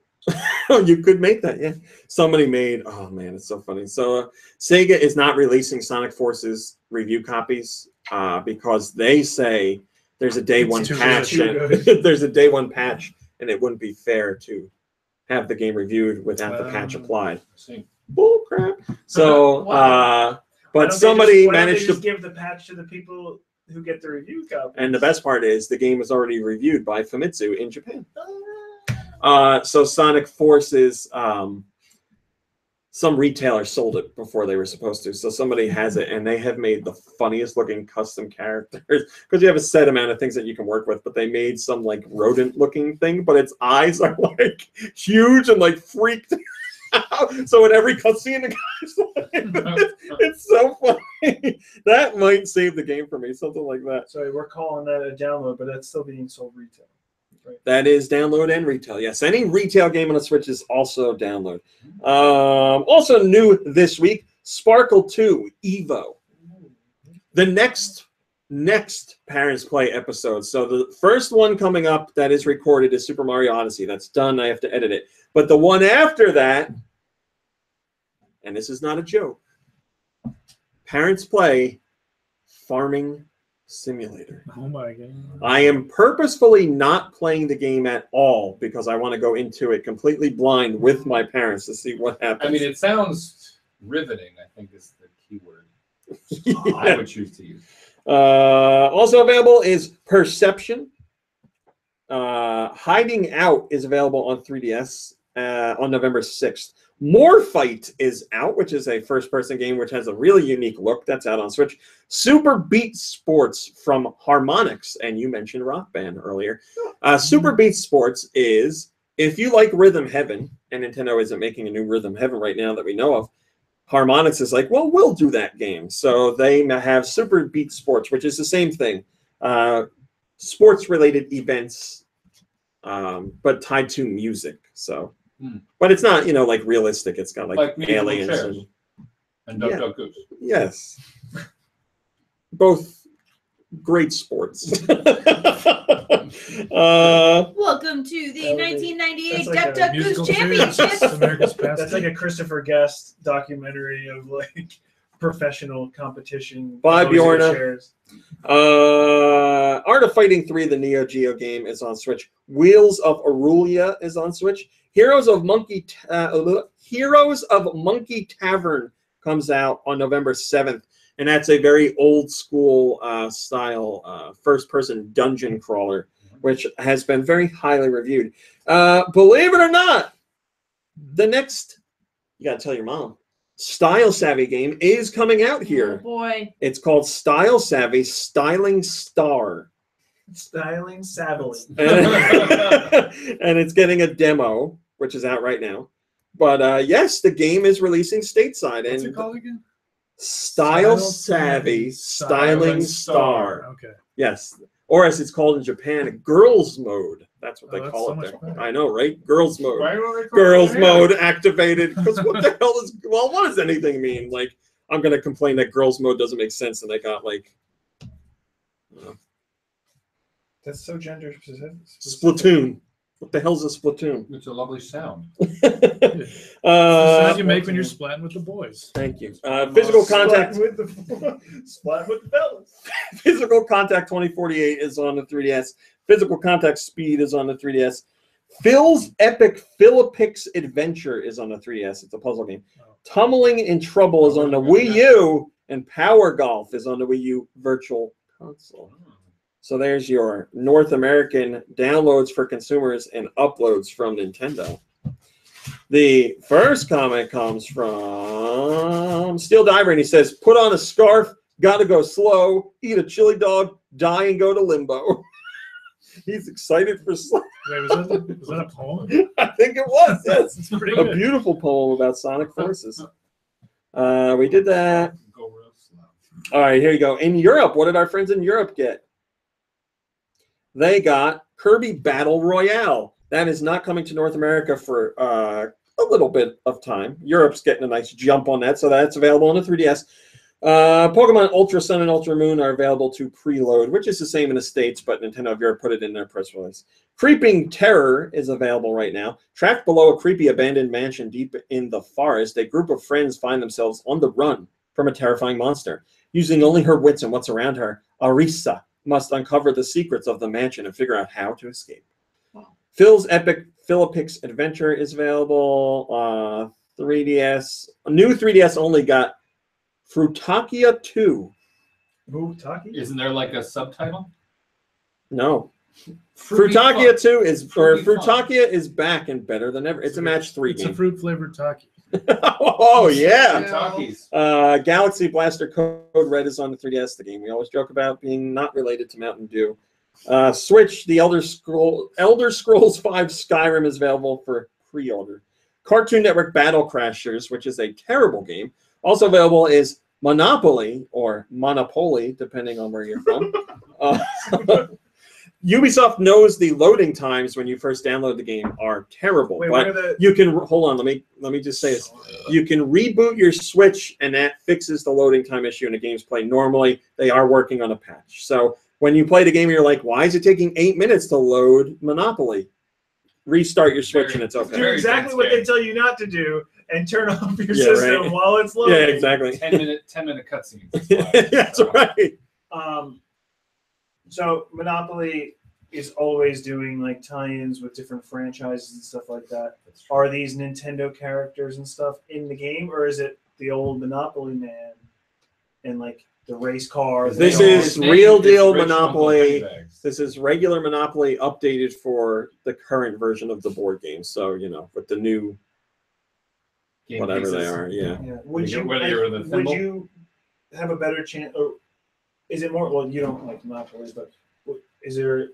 You could make that, yeah. Somebody made, oh man, it's so funny. So Sega is not releasing Sonic Forces review copies because they say there's a day It's one too patch. good. There's a day one patch, and it wouldn't be fair to have the game reviewed without the patch applied. Bull crap. So, but somebody managed to give the patch to the people who get the review copy. And the best part is the game was already reviewed by Famitsu in Japan. So Sonic Forces, some retailers sold it before they were supposed to. So somebody has it, and they have made the funniest looking custom characters because you have a set amount of things that you can work with. But they made some like rodent looking thing, but its eyes are like huge and like freaked out. So in every cutscene, the guy's like, it's so funny. That might save the game for me, something like that. Sorry, we're calling that a download, but that's still being sold retail. Right. That is download and retail. Yes, any retail game on the Switch is also download. Also new this week, Sparkle 2 Evo. The next Parents Play episode. So the first one coming up that is recorded is Super Mario Odyssey. That's done. I have to edit it. But the one after that, and this is not a joke, Parents Play Farming Simulator. Oh my god. I am purposefully not playing the game at all because I want to go into it completely blind with my parents to see what happens. I mean, it sounds riveting, I think is the key word. Yeah. I would choose to use. Also available is Perception. Hiding Out is available on 3DS on November 6th. More Fight is out, which is a first-person game which has a really unique look. That's out on Switch. Super Beat Sports from Harmonix, and you mentioned Rock Band earlier. Super Beat Sports is, if you like Rhythm Heaven, and Nintendo isn't making a new Rhythm Heaven right now that we know of, Harmonix is like, well, we'll do that game. So they have Super Beat Sports, which is the same thing. Sports-related events, but tied to music. So, but it's not, like realistic. It's got like aliens and Duck Duck Goose. Yes, both great sports. Welcome to the 1998 like Duck a Duck Goose Musical chairs. Championship. America's Past. That's like a Christopher Guest documentary of like professional competition. Bye, Bjorna. Chairs. Art of Fighting 3, the Neo Geo game, is on Switch. Wheels of Aurelia is on Switch. Heroes of Monkey Tavern comes out on November 7th, and that's a very old school style first-person dungeon crawler, which has been very highly reviewed. Believe it or not, the next, you gotta tell your mom, Style Savvy game is coming out here. Oh boy. It's called Style Savvy Styling Star. Styling Savvy. And it's getting a demo, which is out right now. But yes, the game is releasing stateside. What's and it called again? Style Savvy Styling Star. Okay. Yes. Or as it's called in Japan, Girls Mode. That's what they that's call so it much there. better. I know, right? Girls Mode. Why would they call Girls it Mode activated. Because what the hell is, well, what does anything mean? Like, I'm going to complain that Girls Mode doesn't make sense and they got like That's so gender specific. Splatoon. What the hell's a Splatoon? It's a lovely sound. The sound you make when you're splatting with the boys. Thank you. Physical Contact. Splat with the fellas. Physical Contact 2048 is on the 3DS. Physical Contact Speed is on the 3DS. Phil's Epic Philippix Adventure is on the 3DS. It's a puzzle game. Tumbling in Trouble is on the Wii U, and Power Golf is on the Wii U Virtual Console. So there's your North American downloads for consumers and uploads from Nintendo. The first comment comes from Steel Diver, and he says, put on a scarf, gotta go slow, eat a chili dog, die and go to limbo. He's excited for slow. Wait, was that a poem? I think it was. Yes. It's pretty A good. beautiful poem about Sonic Forces. We did that. Go real slow. All right, here you go. In Europe, what did our friends in Europe get? They got Kirby Battle Royale. That is not coming to North America for a a little bit of time. Europe's getting a nice jump on that, so that's available on the 3DS. Pokemon Ultra Sun and Ultra Moon are available to preload, which is the same in the States, but Nintendo of Europe put it in their press release. Creeping Terror is available right now. Trapped below a creepy abandoned mansion deep in the forest, a group of friends find themselves on the run from a terrifying monster. Using only her wits and what's around her, Arisa must uncover the secrets of the mansion and figure out how to escape. Wow. Phil's Epic Philippix Adventure is available. 3DS. New 3DS only got Fruitakia 2. Who, Taki? Isn't there like a subtitle? No. Fruity Fruitakia fun. 2 is, or Fruity fun. Fruitakia is back and better than ever. It's a match 3 It's game. a fruit flavored Taki. Oh, yeah. Takis. Galaxy Blaster Code Red is on the 3DS, the game we always joke about being not related to Mountain Dew. Switch, the Elder Scrolls 5 Skyrim is available for pre-order. Cartoon Network Battle Crashers, which is a terrible game. Also available is Monopoly, or Monopoly, depending on where you're from. Ubisoft knows the loading times when you first download the game are terrible. Wait, but what are the... you can hold on. Let me just say this. You can reboot your Switch, and that fixes the loading time issue, and the games play normally. They are working on a patch. So when you play the game, you're like, "Why is it taking 8 minutes to load Monopoly?" Restart your Switch, and it's okay. Do exactly what they tell you not to do, and turn off your Yeah, system right. while it's loading. Yeah, exactly. 10-minute cutscenes. That's right. So Monopoly is always doing like tie-ins with different franchises and stuff like that. Are these Nintendo characters and stuff in the game, or is it the old Monopoly man and like the race car? This the is dog? real deal Rich Monopoly. Uncle Pennybags. This is regular Monopoly updated for the current version of the board game. So, with the new Game whatever they pieces. are. Yeah. Yeah. Would You you get rid of the would thimble? you have a better chance, or is it more? Well, you don't like Monopolies, but is there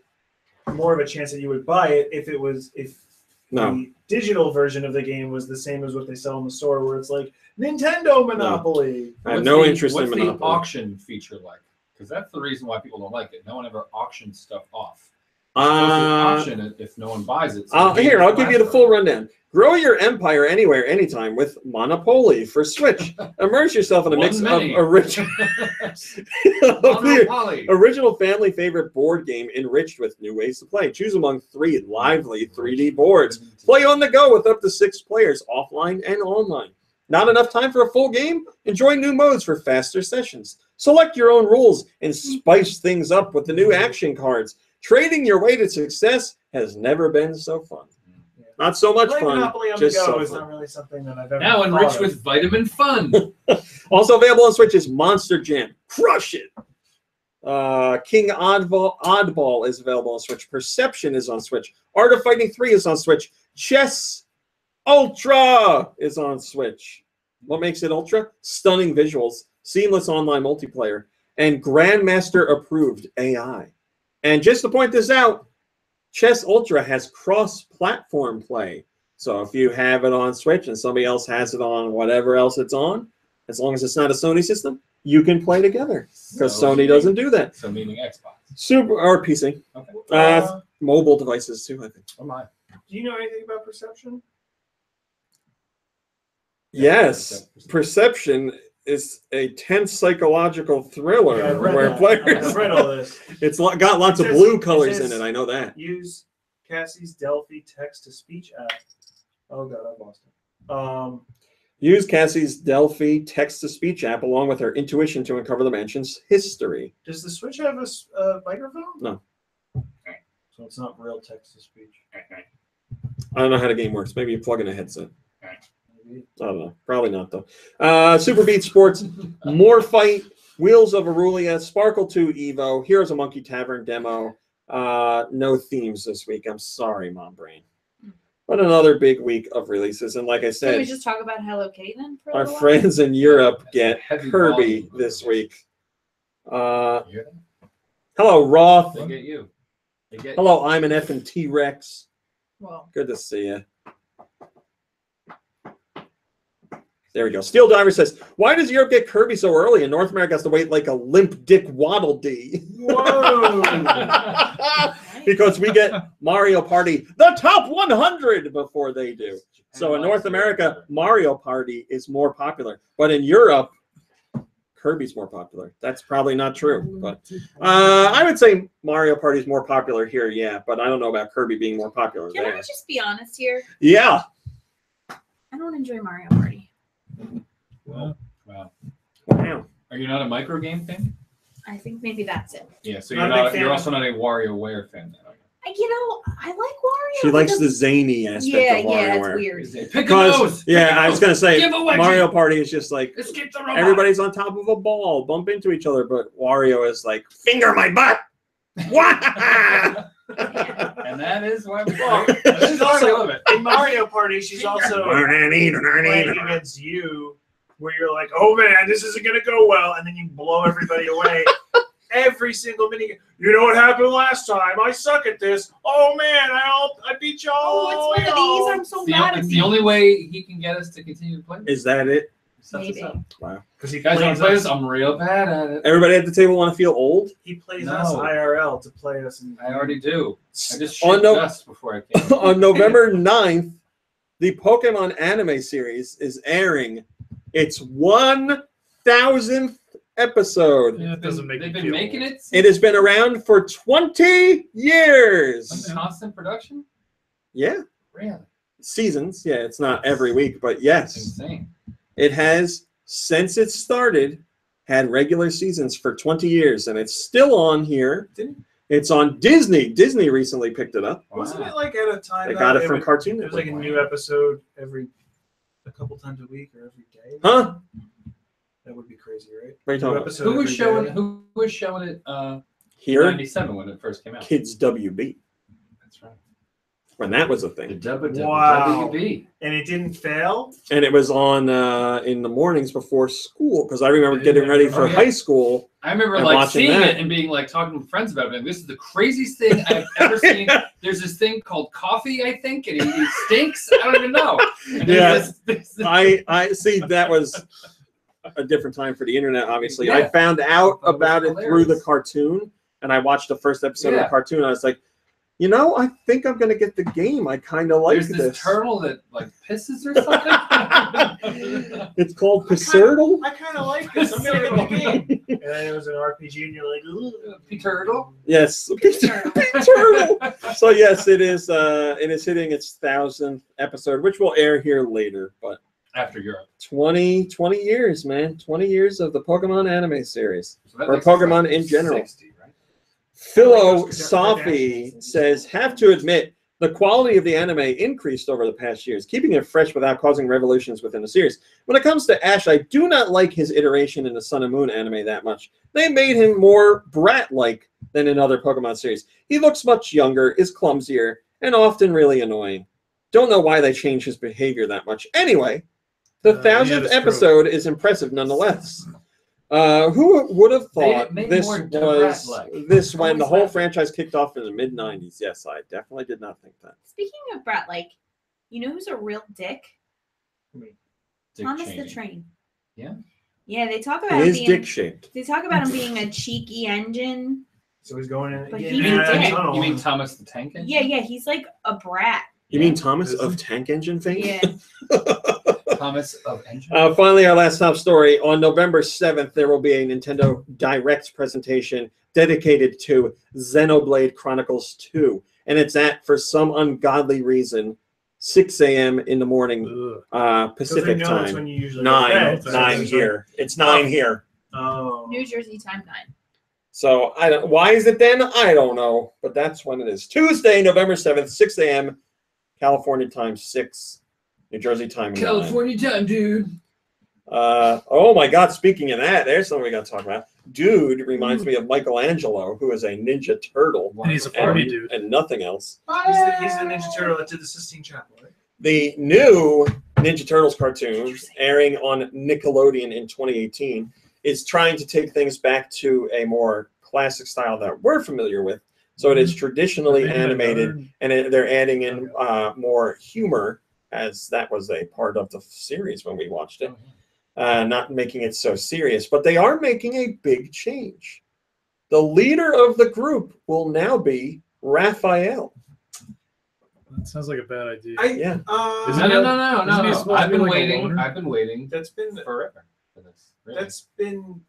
more of a chance that you would buy it if No. the digital version of the game was the same as what they sell in the store, where it's like Nintendo Monopoly? I have What's no the- interest in What's the Monopoly. auction feature like? Because that's the reason why people don't like it. No one ever auctions stuff off. You're supposed to auction it if no one buys it. So the game Here, I'll give you the lasts full forever. rundown. Grow your empire anywhere, anytime with Monopoly for Switch. Immerse yourself in a One mix many. of original Monopoly. original family favorite board game enriched with new ways to play. Choose among 3 lively 3D boards. Play on the go with up to 6 players, offline and online. Not enough time for a full game? Enjoy new modes for faster sessions. Select your own rules and spice things up with the new action cards. Trading your way to success has never been so fun. Not so much Playing fun, Monopoly on the just go so is fun. not really something that I've ever Now thought enriched of. with vitamin fun. Also available on Switch is Monster Jam. Crush it! King Oddball is available on Switch. Perception is on Switch. Art of Fighting 3 is on Switch. Chess Ultra is on Switch. What makes it Ultra? Stunning visuals, seamless online multiplayer, and Grandmaster approved AI. And just to point this out, Chess Ultra has cross-platform play. So if you have it on Switch and somebody else has it on whatever else it's on, as long as it's not a Sony system, you can play together. Because So Sony meaning- doesn't do that. So meaning Xbox. Super or PC. Okay. Mobile devices too, I think. Oh my. Do you know anything about Perception? Yes. Perception is a tense psychological thriller Yeah, I've read where that. players. I've read all this. It's got lots It of says- blue it colors says- in it. I know that. Use Cassie's Delphi text-to-speech app. Oh god, I lost it. Use Cassie's Delphi text-to-speech app along with her intuition to uncover the mansion's history. Does the Switch have a microphone? No. So it's not real text-to-speech. I don't know how the game works. Maybe you plug in a headset. Maybe. I don't know. Probably not, though. Super Beat Sports, More Fight, Wheels of Aurelia, Sparkle 2 Evo, Heroes of Monkey Tavern demo. No themes this week. I'm sorry, Mom Brain. But another big week of releases. And like I Can we said, just talk about Hello Kitty then? For a our little while? friends in Europe That's get a heavy Kirby volume. this week. You hear that? Hello, Roth. They get you. They get Hello, I'm an F and T-Rex. Well, Good to see you. There we go. Steel Diver says, why does Europe get Kirby so early and North America has to wait like a limp dick waddle dee? Whoa! because we get Mario Party, the top 100 before they do. So in North America, Mario Party is more popular, but in Europe, Kirby's more popular. That's probably not true, but I would say Mario Party is more popular here, yeah, but I don't know about Kirby being more popular Can there. I just be honest here? Yeah. I don't enjoy Mario Party. Wow. Wow. Are you not a micro game fan? I think maybe that's it. Yeah, so Not a big fan you're of- also not a WarioWare fan then, are you? I like Wario. She likes because- the zany aspect Yeah, of yeah, it's WarioWare. weird. Pick a Because, nose! yeah, I was going to say, Give a wedgie! Mario Party is just like, Escape the robot! everybody's on top of a ball, bump into each other, but Wario is like, finger my butt! Wah! And that is why we She's also love it. in Mario Party. She's also playing against you, where you're like, "Oh man, this isn't gonna go well," and then you blow everybody away. Every single minute, you know what happened last time? I suck at this. Oh man, I beat y'all. Oh, it's one of these. I'm so bad at It's these. the only way he can get us to continue to play. Is that it? Maybe. Wow. Because he You guys want plays to play us. this? I'm real bad at it. Everybody at the table want to feel old? He plays No. us IRL to play us. And I already do. I just On shoot no- dust before I came. On November 9th, the Pokemon anime series is airing its 1,000th episode. Yeah, it doesn't make They've me been feel making old. it. It has been around for 20 years. Constant production. Yeah. Really? Seasons. Yeah, it's not every week, but yes. Insane. It has, since it started, had regular seasons for 20 years, and it's still on here. It's on Disney. Disney recently picked it up. wasn't it like at a time? They though, got it from was- Cartoon It was like a Network. new episode a couple times a week or every day. Huh? That would be crazy, right? What are you talking New about? episode Who was every showing? day. Who was showing it? Here, '97 when it first came out. Kids WB, That's right. when that was a The thing. Wow. WB. And it didn't fail. And it was on in the mornings before school, because I remember getting ready for Oh, yeah. high school. I remember And like watching seeing that. it and being like talking to friends about it. Being, this is the craziest thing I've ever seen. There's this thing called coffee, I think, and he stinks. I don't even know. And Yeah. this- I see that was a different time for the internet, obviously. Yeah. I found out That was about it through the hilarious. cartoon, and I watched the first episode of Yeah. the cartoon. I was like, you know, I think I'm going to get the game. I kind of like There's this this. turtle that like pisses or something. It's called Pissertle. I kind of like this. I'm gonna get the game. And then it was an RPG, and you're like, ooh. Turtle. Yes, Turtle. So yes, it is. It is hitting its 1,000th episode, which will air here later. But After Europe. 20 years, man. 20 years of the Pokemon anime series. So that Or makes it Pokemon like in general. 60, right? Philo Like those Safi Kardashians. says, have to admit, the quality of the anime increased over the past years, keeping it fresh without causing revolutions within the series. When it comes to Ash, I do not like his iteration in the Sun and Moon anime that much. They made him more brat-like than in other Pokemon series. He looks much younger, is clumsier, and often really annoying. Don't know why they changed his behavior that much. Anyway, the He had 1,000th a stroke. episode is impressive nonetheless. Who would have thought Made this more was brat-like. this when the Always whole laughing. franchise kicked off in the mid '90s? Yes, I definitely did not think that. Speaking of Brett, like, you know who's a real dick? Dick Thomas Cheney. the Train. Yeah. Yeah, they talk It about him is being. dick shaped. They talk about him being a cheeky engine. So he's going in. But yeah, he's yeah, a dick. tunnel. You mean Thomas the Tank Engine? Yeah, he's like a brat. You mean Thomas Is of it? Tank Engine fame? Yeah. Thomas of Engine. Finally, our last top story. On November 7th, there will be a Nintendo Direct presentation dedicated to Xenoblade Chronicles 2. And it's at, for some ungodly reason, 6 a.m. in the morning Ugh. Because Pacific they know it's time. when you usually 9 go to bed, so 9 it's here. It's 9 here. like, oh. New Jersey time 9. So I don't. Why is it then? I don't know. But that's when it is. Tuesday, November 7th, 6 a.m. California time 6, New Jersey time 9. California time, dude. Oh my God! Speaking of that, there's something we got to talk about. Dude reminds me of Michelangelo, who is a Ninja Turtle And he's a party and, dude. and nothing else. He's the Ninja Turtle that did the Sistine Chapel, right? The new Ninja Turtles cartoon, airing on Nickelodeon in 2018, is trying to take things back to a more classic style that we're familiar with. So it is traditionally animated, and they're adding in more humor, as that was a part of the series when we watched it. Not making it so serious, but they are making a big change. The leader of the group will now be Raphael. That sounds like a bad idea. Yeah. Isn't No, it- no. isn't he supposed to I've be been like a waiting. loner? I've been waiting That's been forever for this. Really. that's been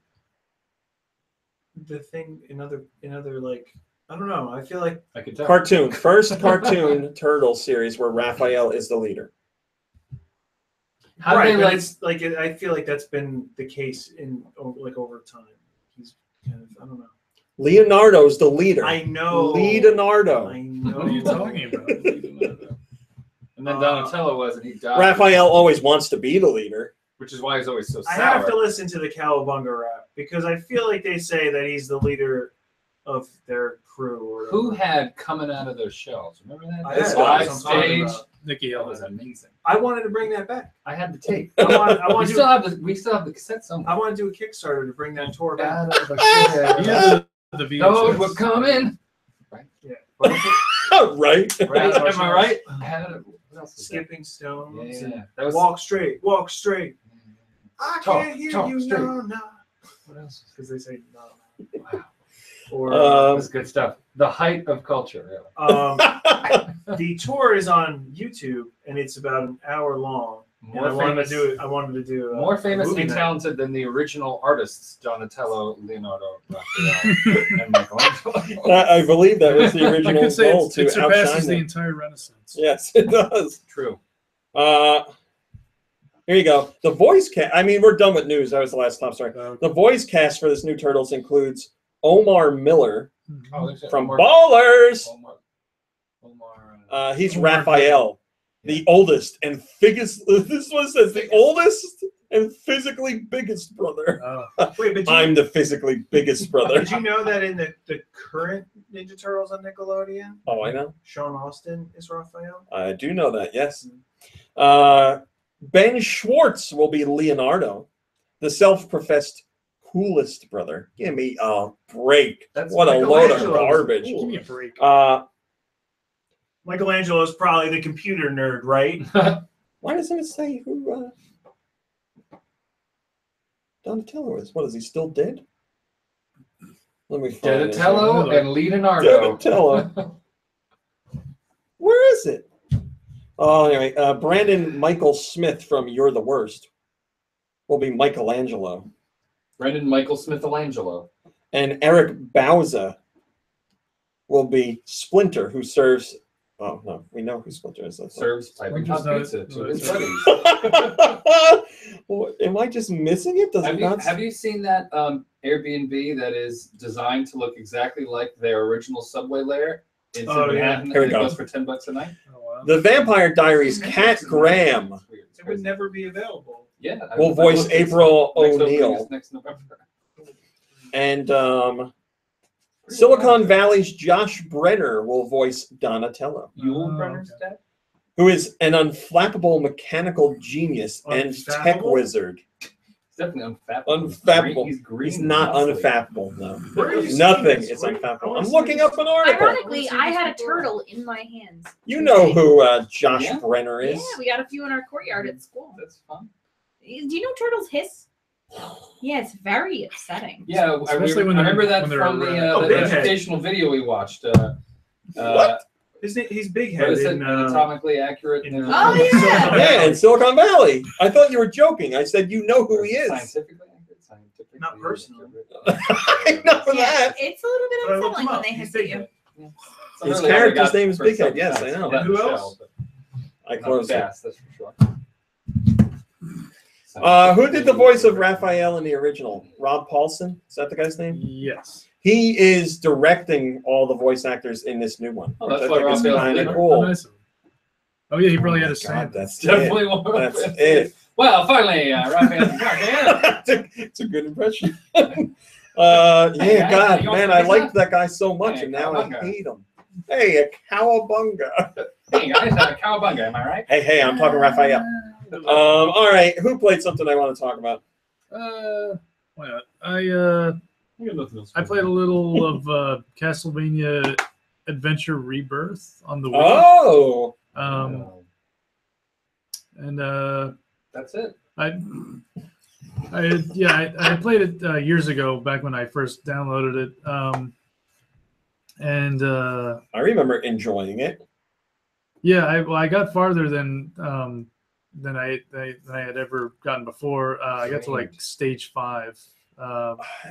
the thing in other like I don't know. I feel like I could tell. Cartoon. First cartoon turtle series where Raphael is the leader. How do right, they but like? it's like I feel like that's been the case in over time. He's kind of I don't know. Leonardo's the leader. I know. Leonardo. I know. What are you talking about? And then Donatello was, and he died. Raphael always wants to be the leader. Which is why he's always so I sour. have to listen to the Cowabunga rap because I feel like they say that he's the leader of their crew. Or Who had coming out of those shells? Remember that? I This had- guy. that's what I'm talking Stage. about. Nikki That Hill. was amazing. I wanted to bring that back. I had the tape. I want we to still have the cassette somewhere. I want to do a Kickstarter to bring that tour back. You had the Those VHS. were coming. Yeah. Right. Right? Am I right? I had it. What else was that? Skipping stones. Yeah. And That was walk straight. Walk straight. I Talk, can't hear talk you. straight. No, no. What else? Because they say no. Wow. Or That's good stuff. The height of culture. Really. the tour is on YouTube and it's about an hour long. And I wanted to do it. I wanted to do More a famous movie and night. talented than the original artists, Donatello, Leonardo, Raphael, and Michelangelo. I believe that was the I original could say goal it to surpasses outshine the them. entire Renaissance. Yes, it does. True. Here you go. The voice cast. I mean, we're done with news. That was the last top story. The voice cast for this new Turtles includes Omar Miller Oh, there's from Omar- Ballers. Omar, He's Omar Raphael, the oldest and biggest. This one says the oldest and physically biggest brother. Wait, but I'm the physically biggest brother. did you know that in the current Ninja Turtles on Nickelodeon, Oh, I know. Sean Austin is Raphael? I do know that. Yes. Ben Schwartz will be Leonardo, the self-professed coolest brother. Give me a break. That's What a load of Michelangelo's garbage. cool. Give me a break. Michelangelo is probably the computer nerd, right? Why doesn't it say who Donatello is? What, is he still dead? Let me find this. Donatello and Leonardo. Donatello. Where is it? Oh, anyway, Brandon Michael Smith from You're the Worst will be Michelangelo. Brendan Michael Smith-Alangelo. And Eric Bauza will be Splinter, who serves... Oh, no, we know who Splinter is. Serves piping hot Splinter's pizza to not- his buddies. Well, am I just missing it? Does it not? Have you seen that Airbnb that is designed to look exactly like their original subway lair in Oh, yeah. Manhattan? Here we and go. It goes for $10 a night. Oh, wow. The Vampire Diaries, Kat Graham It's weird. It's It would crazy. never be available. Yeah. will voice April O'Neil. Next November. And Silicon Valley's Josh Brenner will voice Donatello, Yul Oh, Brenner's okay. dad? who is an unflappable mechanical genius and tech Unfathomable? wizard. He's definitely unfathomable. Unfathomable. He's green. He's and not muscly. unfathomable, no. Where are you seeing Nothing this? is Wait, I unfathomable. wanna I'm see looking this. up an article. Ironically, I had a turtle in my hands. You know who Josh Yeah? Brenner is. Yeah, we got a few in our courtyard at school. That's fun. Do you know turtles hiss? Yeah, it's very upsetting. Yeah, Especially when I they're- remember that when they're from the Oh, the Big Head. educational video we watched. What? He's big What head is it? in Anatomically accurate. in, Oh, yeah. Yeah, in Silicon Valley. I thought you were joking. I said you know who he is. Scientifically accurate. Scientifically Not personally. I know Yeah, that. it's a little But I bit looked unsettling him when up. they He's hiss at big you. head. So His really, character's I got name is for Big Head. something Yes, I else. know. Yeah, Who Michelle, else? but I not closed it. Bass, that's for sure. Who did the voice of Raphael in the original? Rob Paulson? Is that the guy's name? Yes. He is directing all the voice actors in this new one. Oh, which that's I why think is Raphael's kind the of leader. cool. Oh, nice of him. Oh, yeah, he probably Oh had my a say. God, that's Definitely it. one. That's it. Well, finally, Raphael's back. Yeah. It's a good impression. Yeah, guys, God, you want man, some I pizza? liked that guy so much, Hey, and now I cowabunga. hate him. Hey, a cowabunga. Hey guys, cowabunga, am I right? Hey, I'm talking Raphael. All right, who played something I want to talk about? Why not? I got nothing else. I played a little of Castlevania Adventure Rebirth on the Wii. Oh, And That's it. I played it years ago, back when I first downloaded it. And I remember enjoying it. yeah, I got farther than I had ever gotten before. I got to like stage 5,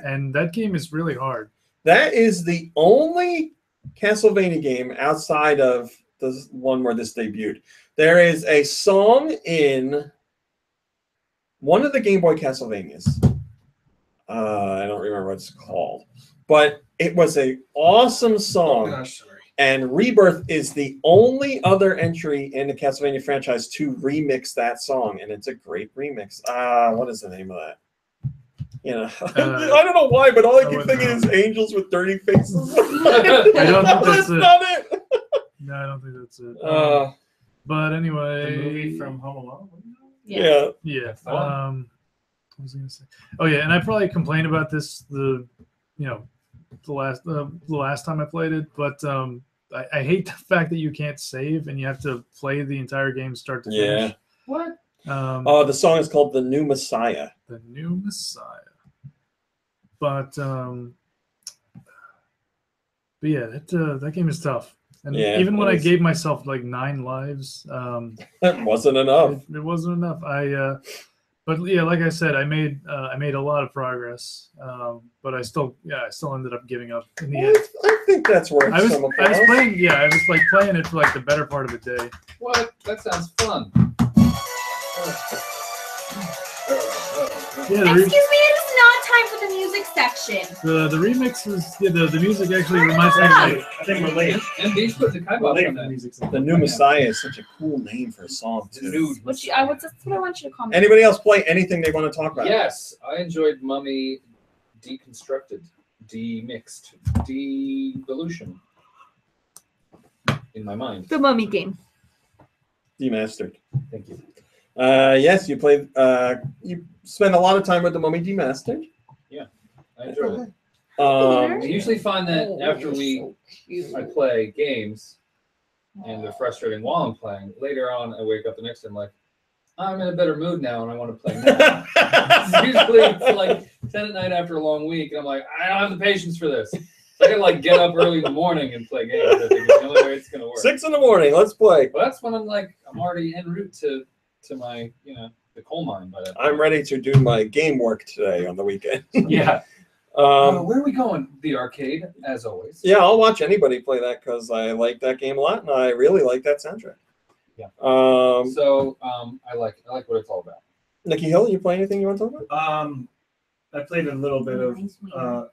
and that game is really hard. That is the only Castlevania game outside of the one where this debuted. There is a song in one of the Game Boy Castlevanias. I don't remember what it's called, but it was an awesome song. Oh, gosh, sorry. And Rebirth is the only other entry in the Castlevania franchise to remix that song, and it's a great remix. What is the name of that? You know, I don't know why, but all I keep thinking is angels with dirty faces. I don't think that's it. not it. No, I don't think that's it. But The anyway, movie from Home Alone. Yeah. yeah. What was I gonna say? Oh yeah, and I probably complained about this the last time I played it, but I hate the fact that you can't save and you have to play the entire game start to finish. What? The song is called "The New Messiah." The New Messiah. But yeah, that game is tough. And Yeah, even when it I is. gave myself like 9 lives, That wasn't enough. it wasn't enough. But yeah, like I said, I made a lot of progress. But I still ended up giving up in the end. I think that's worth I was some applause. playing it for like the better part of the day. What? That sounds fun. Yeah, Excuse me, it is not time for the music section. the remix is the music actually reminds me of I think we're late. And these put the We're kibosh late on for the that. music. The New Messiah is such a cool name for a song too. Nude. That's what I want you to comment. Anybody else play anything they want to talk about? Yes, I enjoyed Mummy Deconstructed, Demixed, Devolution. In my mind. The Mummy game. Demastered. Thank you. Yes, you played. You spend a lot of time with the Mummy Demastered. I enjoyed it. Um, I usually find that after I play games and they're frustrating while I'm playing, later on I wake up the next day and I'm like, I'm in a better mood now and I want to play now. It's usually it's like 10 at night after a long week and I'm like, I don't have the patience for this. So I gotta like get up early in the morning and play games. I think it's the only way it's gonna work. 6 a.m, let's play. But that's when I'm already en route to my the coal mine by that point. I'm ready to do my game work today on the weekend. Yeah. Where are we going? The arcade, as always. Yeah, I'll watch anybody play that because I like that game a lot and I really like that soundtrack. Yeah. So I like what it's all about. Nikki Hill, you play anything you want to talk about? I played a little bit of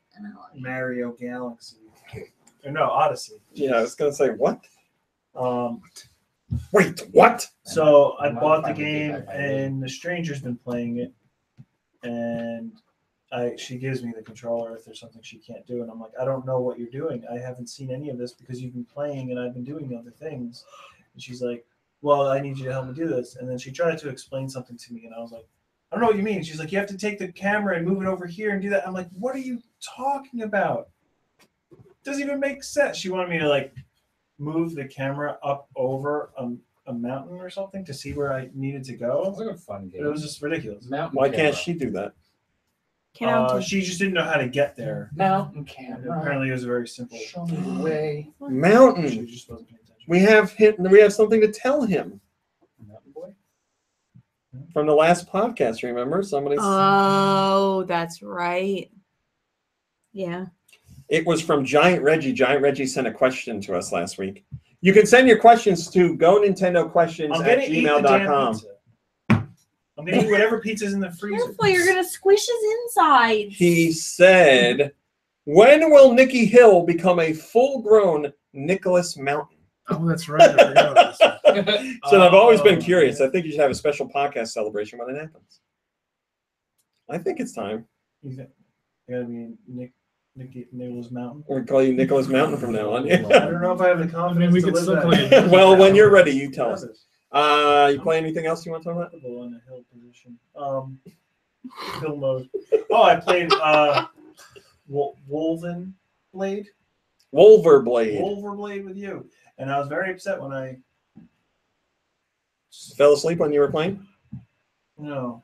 Mario Galaxy. Or no, Odyssey. Yeah, I was gonna say what? Um, Wait, what? so I bought the game, and the stranger's been playing it, and she gives me the controller if there's something she can't do, and I'm like, I don't know what you're doing. I haven't seen any of this because you've been playing, and I've been doing other things. And she's like, well, I need you to help me do this. And then she tried to explain something to me, and I was like, I don't know what you mean. She's like, you have to take the camera and move it over here and do that. I'm like, what are you talking about? Doesn't even make sense. She wanted me to like move the camera up over a mountain or something to see where I needed to It's go. like a fun game. It was just ridiculous. Mountain Why camera. can't she do that? She just didn't know how to get there. Mountain And camera. apparently, it was very simple. Show me the way. She Mountain. just wasn't paying attention. We have something to tell him Mountain boy. from the last podcast. Remember, somebody. Oh, that's right. Yeah. It was from Giant Reggie. Giant Reggie sent a question to us last week. You can send your questions to GoNintendoQuestions I'm at gonna eat the damn gmail.com. pizza. I'm gonna eat whatever pizza's in the freezer. Careful, you're gonna squish his insides. He said, when will Nikki Hill become a full-grown Nicholas Mountain? Oh, that's right. I forgot about this. So I've always been curious. I think you should have a special podcast celebration when it happens. I think it's time. You think I gotta be Nicholas Mountain? We'll call you Nicholas Mountain from now on. I don't know if I have the confidence we to could live still that call you down. Well, when you're ready, you tell us. Others. You play anything else you want to talk about? Comfortable in a hill position. Hill mode. Oh, I played Wolven Blade. Wolverblade. Wolverblade with you, and I was very upset when I Fell asleep when you were playing? no.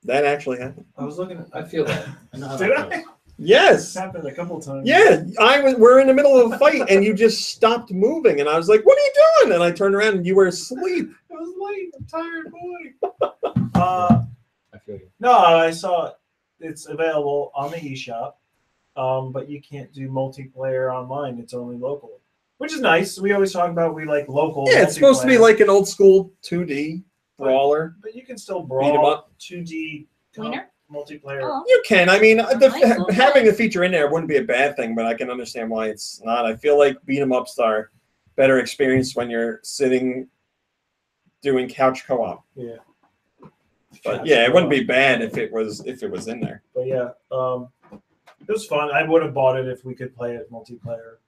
That actually happened. I was looking at. I feel that. I know how Did that I? goes. Yes. It's happened a couple times. Yeah, we're in the middle of a fight and you just stopped moving and I was like, "What are you doing?" And I turned around and you were asleep. It was late. I'm tired, boy. I feel you. No, I saw it's available on the eShop, but you can't do multiplayer online. It's only local, which is nice. We always talk about we like local. Yeah, it's supposed to be multiplayer, like an old school 2D brawler. but you can still 'em brawl up. 2D Winner? multiplayer. Oh. You can. I mean, Nice. having the feature in there wouldn't be a bad thing, but I can understand why it's not. I feel like beat 'em ups are better experience when you're sitting doing couch co-op. Yeah. But yeah, it wouldn't be bad if it was in there. But yeah, it was fun. I would have bought it if we could play it multiplayer.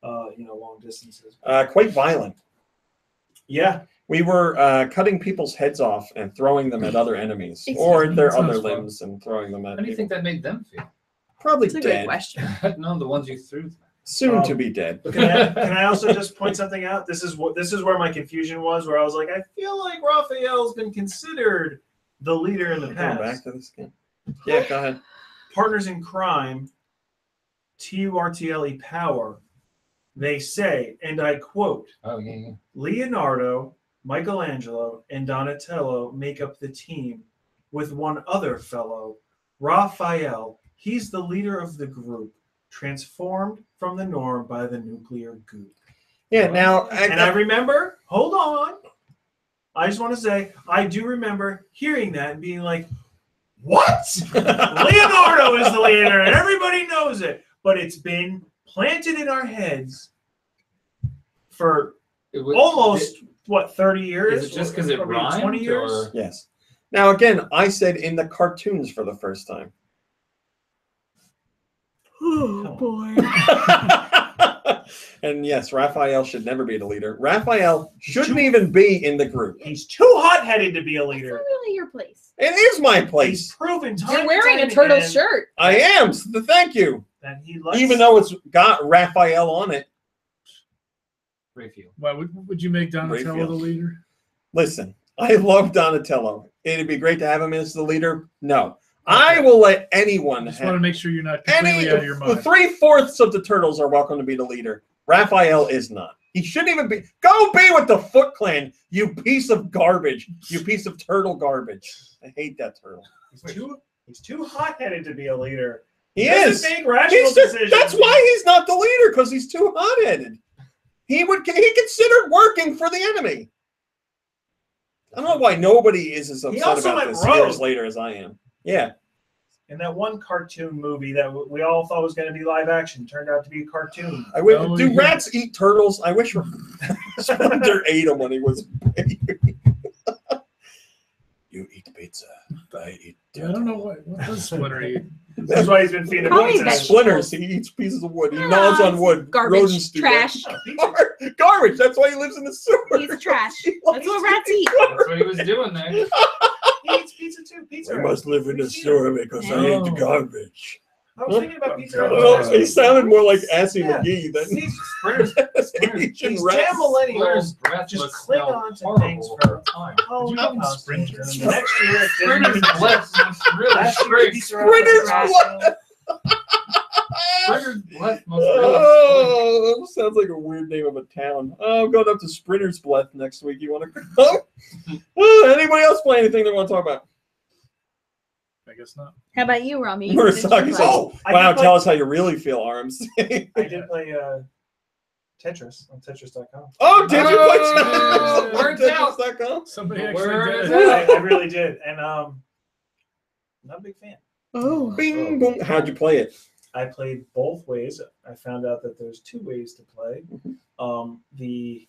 Long distances. Quite violent. Yeah. We were cutting people's heads off and throwing them at other enemies, or their Sounds other fun. limbs, and throwing them at How do you people. think that made them feel? Probably That's a great dead. question. No, the ones you threw. Soon to be dead. But can I also just point something out? This is where my confusion was, where I was like, I feel like Raphael's been considered the leader in the Going past. back to this game. Yeah, go ahead. Partners in crime, TURTLE power. They say, and I quote, Oh yeah. Leonardo, Michelangelo, and Donatello make up the team with one other fellow, Raphael. He's the leader of the group, transformed from the norm by the nuclear goop. Yeah, now And I remember, hold on. I just want to say, I do remember hearing that and being like, what? Leonardo is the leader, and everybody knows it. But it's been planted in our heads for almost, 30 years? Is it just because it Or maybe rhymed? 20 years? Or... yes. Now again, I said in the cartoons for the first time. Oh boy. And yes, Raphael should never be the leader. Raphael shouldn't even be in the group. He's too hot-headed to be a It's leader. not really your place. It is my He's place. proven time You're and wearing time a turtle again shirt. I am. Thank you. that he likes. Even though it's got Raphael on it. Rayfield. Why would you make Donatello Rayfield. the leader? Listen, I love Donatello. It'd be great to have him as the leader. No. I will let anyone I just want to have make sure you're not completely out of your the mind. 3/4 of the turtles are welcome to be the leader. Raphael is not. He shouldn't even be. Go be with the Foot Clan, you piece of garbage. You piece of turtle garbage. I hate that turtle. He's too hot-headed to be a leader. He doesn't is. make rational decisions. That's why he's not the leader, because he's too hot-headed. He considered working for the enemy. I don't know why nobody is as upset also about went this rogue. years later as I am. Yeah. And that one cartoon movie that we all thought was going to be live action turned out to be a cartoon. Do yeah. rats eat turtles? I wish Splinter ate them when he was a baby. You eat pizza. I eat Yeah, I don't know what does Splinter eat. That's why he's been feeding Probably pizza. vegetables. Splinters. He eats pieces of wood. He gnaws on wood. Garbage, Rodents do that. trash. Oh, pizza. Garbage. That's why he lives in the sewer. He's trash. That's what rats eat. That's what he was doing there. He eats pizza too. Pizza. I must live in the sewer because I Oh. eat garbage. I was thinking about pizza. Well, he sounded more like Assy Yeah. McGee than These Asian these rats. damn millennials Splinter's breath just must cling smell on to horrible things all for the time. Halloween Did you call costumes. them And the next year, it's Splinter's Disney. breath must really Last year, stink. Pizza Splinter's Hut was blood. Splinter's breath must really stink. Oh, that sounds like a weird name of a town. Oh, I'm going up to Sprinter's Bluff next week. You want to come? Anybody else play anything they want to talk about? I guess not. How about you, Rami? Murasaki says, Oh, I wow, did play- tell us how you really feel, Arms. I did play Tetris on Tetris.com. Oh, did you Oh, play words out. Tetris.com? Somebody Where actually is did. it? I really did, and not a big fan. Oh. Bing, boom. How'd you play it? I played both ways. I found out that there's two ways to play. The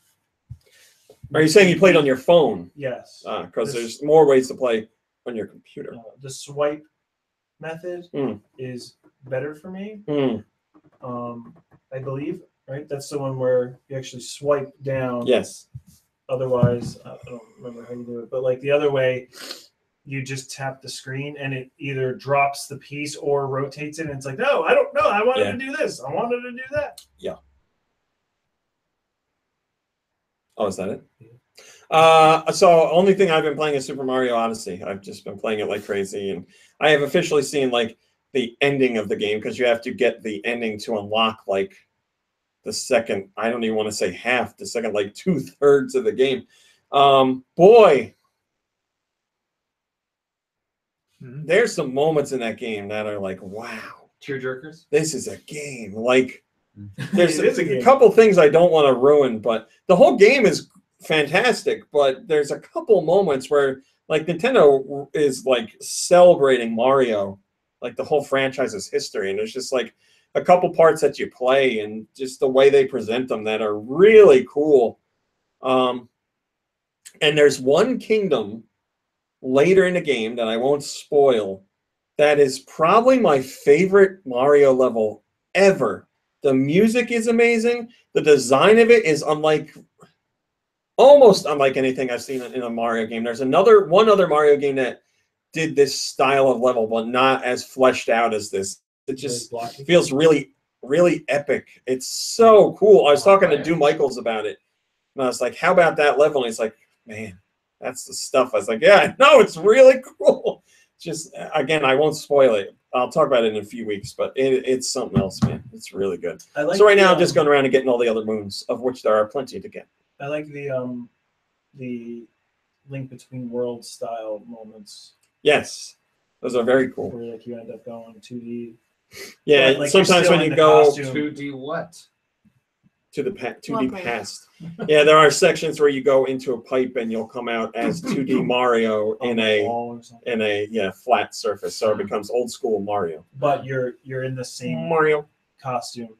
Are you saying you played on your phone? yes, Because there's more ways to play on your computer. the swipe method Mm. is better for me. Mm. I believe, right? That's the one where you actually swipe down. Yes. Otherwise, I don't remember how you do it, but like the other way, you just tap the screen and it either drops the piece or rotates it. And it's like, no, I don't know. I wanted to do this. I wanted to do that. Oh, is that it? So only thing I've been playing is Super Mario Odyssey. I've just been playing it like crazy, and I have officially seen like the ending of the game, because you have to get the ending to unlock like the second, I don't even want to say half, the second like 2/3 of the game. Boy, there's some moments in that game that are like, wow, Tearjerkers. this is a game. Like, there's It is a a game. couple things I don't want to ruin, but the whole game is fantastic. But there's a couple moments where like Nintendo is like celebrating Mario, like the whole franchise's history, and there's just like a couple parts that you play and just the way they present them that are really cool. And there's one kingdom later in the game that I won't spoil that is probably my favorite Mario level ever. The music is amazing. The design of it is almost unlike anything I've seen in a Mario game. There's one other Mario game that did this style of level, but not as fleshed out as this. It just feels really, really epic. It's so cool. I was talking to Dew Michaels about it, and I was like, how about that level? And he's like, man, that's the stuff. I was like, yeah, no, it's really cool. Just, again, I won't spoil it. I'll talk about it in a few weeks, but it's something else, man. It's really good. So right now I'm just going around and getting all the other moons, of which there are plenty to get. I like the Link Between Worlds style moments. Yes, those are very cool. Where like you end up going 2D. Yeah, like sometimes when you go costume. 2D what? to the 2D past. Yeah, there are sections where you go into a pipe and you'll come out as 2D Mario in a flat surface, so it becomes old school Mario. But you're in the same Mario costume.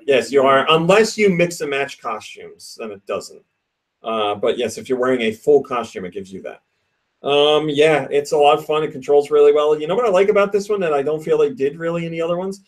Yes, you are, unless you mix and match costumes, then it doesn't. But yes, if you're wearing a full costume, it gives you that. Yeah, it's a lot of fun. It controls really well. You know what I like about this one that I don't feel they did really in the other ones?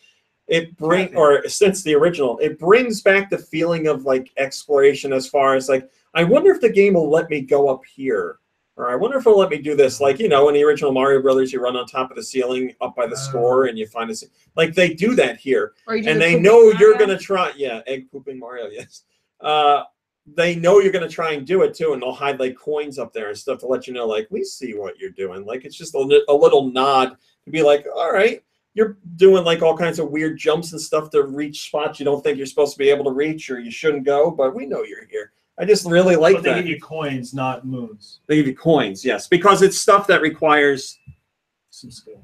Since the original, it brings back the feeling of like exploration, as far as like, I wonder if the game will let me go up here, or I wonder if it'll let me do this. Like, you know, in the original Mario Brothers, you run on top of the ceiling up by the score and you find it. Like, they do that here, and they know you're gonna try. Yeah, egg pooping Mario. Yes. They know you're going to try and do it too, and they'll hide like coins up there and stuff to let you know, like, we see what you're doing. Like, it's just a little nod to be like, all right, you're doing like all kinds of weird jumps and stuff to reach spots you don't think you're supposed to be able to reach, or you shouldn't go, but we know you're here. I just really like that. But they give you coins, not moons. They give you coins, yes, because it's stuff that requires some skill.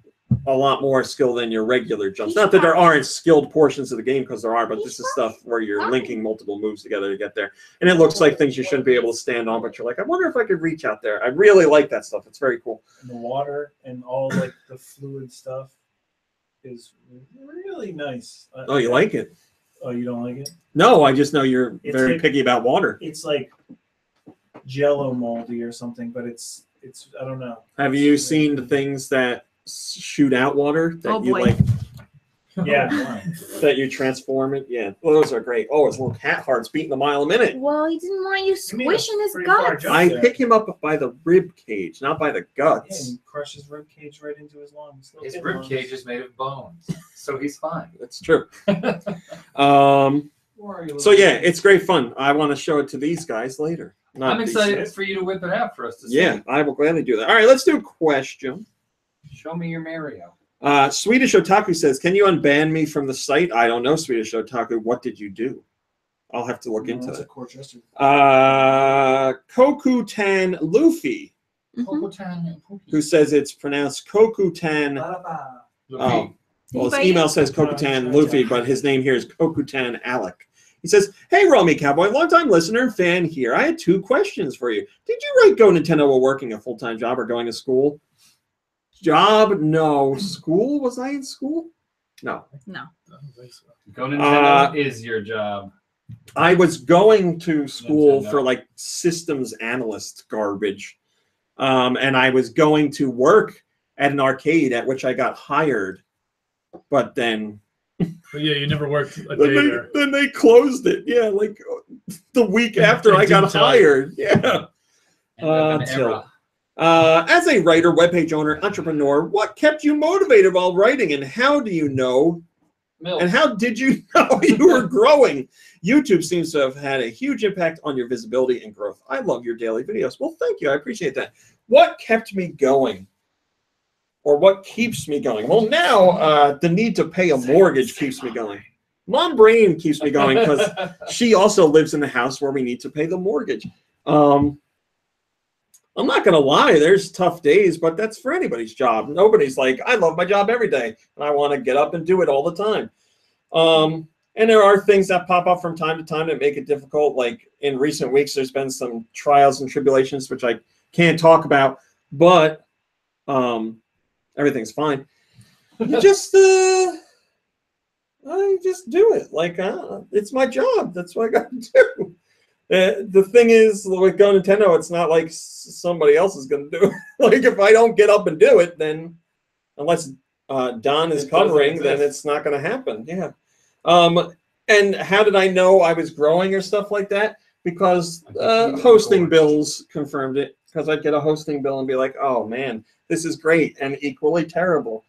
A lot more skill than your regular jumps. Not that there aren't skilled portions of the game, because there are, but this is stuff where you're linking multiple moves together to get there. And it looks like things you shouldn't be able to stand on, but you're like, I wonder if I could reach out there. I really like that stuff. It's very cool. And the water and all like the fluid stuff is really nice. Oh, you like it? Oh, you don't like it? No, I just know you're very picky about water. It's like Jello moldy or something, but it's I don't know. Have you seen the things that shoot out water that like? Yeah, that you transform it. Yeah, well, those are great. Oh, his little cat heart's beating a mile a minute. Well, he didn't want you squishing his guts. I pick him up by the rib cage, not by the guts. Yeah, and crush his rib cage right into his lungs. His rib cage is made of bones, so he's fine. That's true. So yeah, it's great fun. I want to show it to these guys later. I'm excited for you to whip it out for us to see. Yeah, I will gladly do that. All right, let's do a question. Show me your Mario. Swedish Otaku says, can you unban me from the site? I don't know, Swedish Otaku. What did you do? I'll have to look into it. Kokutan Luffy, who says it's pronounced Kokutan. Oh, well, his email says Kokutan Luffy, but his name here is Kokutan Alec. He says, hey, Romy Cowboy, longtime listener and fan here. I had 2 questions for you. Did you write GoNintendo while working a full-time job or going to school? Job, no. School? Was I in school? No. No. GoNintendo is your job. I was going to school for like systems analyst garbage. And I was going to work at an arcade at which I got hired. But then... But yeah, you never worked a day there. Then they closed it. Yeah, like the week after I got hired. Yeah. As a writer, webpage owner, entrepreneur, what kept you motivated while writing, and how do you know? Milk. And how did you know you were growing? YouTube seems to have had a huge impact on your visibility and growth. I love your daily videos. Well, thank you. I appreciate that. What kept me going? or what keeps me going? Well, now the need to pay a mortgage keeps me going. Mom Brain keeps me going because she also lives in the house where we need to pay the mortgage. I'm not going to lie, there's tough days, but that's for anybody's job. Nobody's like, I love my job every day, and I want to get up and do it all the time. And there are things that pop up from time to time that make it difficult. Like in recent weeks, there's been some trials and tribulations, which I can't talk about, but everything's fine. You just, I just do it. Like, it's my job. That's what I got to do. The thing is, with GoNintendo, it's not like somebody else is going to do it. Like, if I don't get up and do it, then unless Don is covering, then it's not going to happen. Yeah. And how did I know I was growing or stuff like that? Because hosting bills confirmed it. Because I'd get a hosting bill and be like, oh, man, this is great and equally terrible.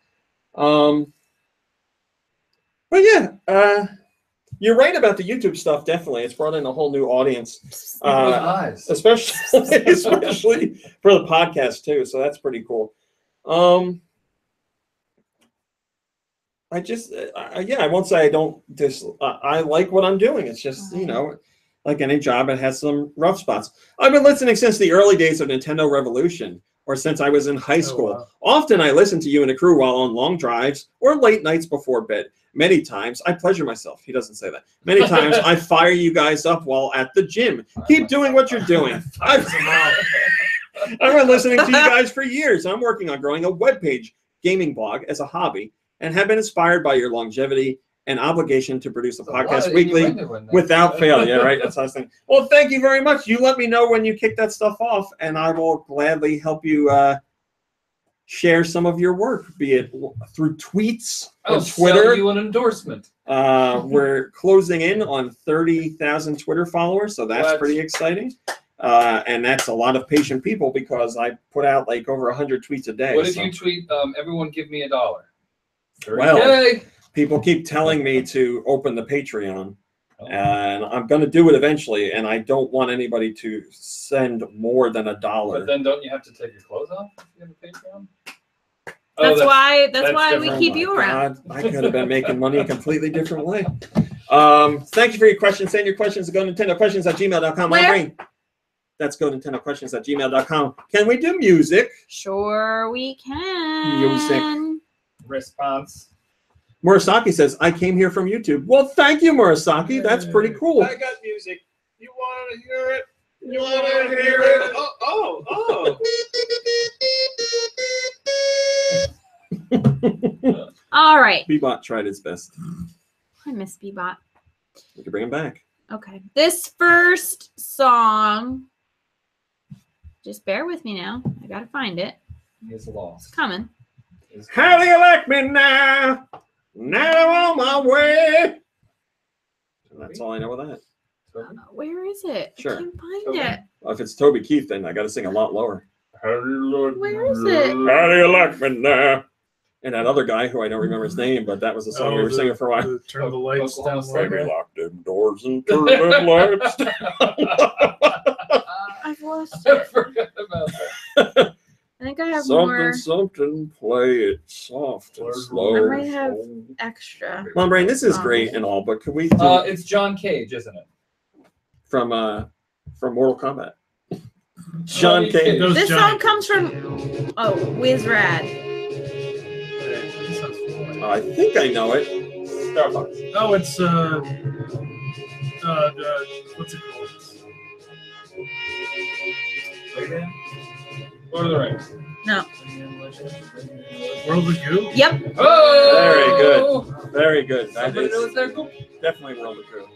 But yeah, you're right about the YouTube stuff. Definitely, it's brought in a whole new audience, especially for the podcast too. So that's pretty cool. I just, yeah, I won't say I don't. I like what I'm doing. It's just like any job, it has some rough spots. I've been listening since the early days of Nintendo Revolution, or since I was in high school. Wow. Often I listen to you and the crew while on long drives or late nights before bed. Many times I pleasure myself. He doesn't say that. Many times I fire you guys up while at the gym. Keep doing what you're doing. I've been listening to you guys for years. I'm working on growing a webpage gaming blog as a hobby and have been inspired by your longevity and obligation to produce a podcast weekly without fail. Yeah, right. That's what I was thinking. Well, thank you very much. You let me know when you kick that stuff off, and I will gladly help you share some of your work, be it through tweets or Twitter. Sell you an endorsement. We're closing in on 30,000 Twitter followers, so that's pretty exciting. And that's a lot of patient people because I put out like over 100 tweets a day. What if you tweet, everyone give me $1? Well, people keep telling me to open the Patreon, and I'm going to do it eventually, and I don't want anybody to send more than $1. But then don't you have to take your clothes off if you have a Patreon? That's why we keep you around. I could have been making money a completely different way. Thank you for your questions. Send your questions to GoNintendoQuestions@gmail.com. My brain. That's GoNintendoQuestions@gmail.com. Can we do music? Sure we can. Music. Response. Murasaki says, I came here from YouTube. Well, thank you, Murasaki. That's pretty cool. I got music. You want to hear it? You want to hear it? All right. Bebot tried his best. I miss Bebot. We can bring him back. Okay. This first song, just bear with me now. I got to find it. It's lost. It's coming. How do you like me now? Now I'm on my way. And that's all I know of that. Where is it? Sure. I can't find it. Well, if it's Toby Keith, then I got to sing a lot lower. Where is it? How do you like me now? And that other guy who I don't remember his name, but that was the song we were singing for a while. Turn the lights down. Baby, lock them doors and turn them lights down. I've lost I it. forgot about that. I think I have something, more. something, play it soft and slow. I might have extra. Mom Brain, this is great and all, but can we do It's John Cage, isn't it? from Mortal Kombat? John Cage. This song comes from Wizrad. Oh, I think I know it. Starbucks. Oh, it's what's it called? Lord of the Rings. No. World of Goo? Yep. Oh! Very good. That Somebody is knows their Goo. definitely World of Goo.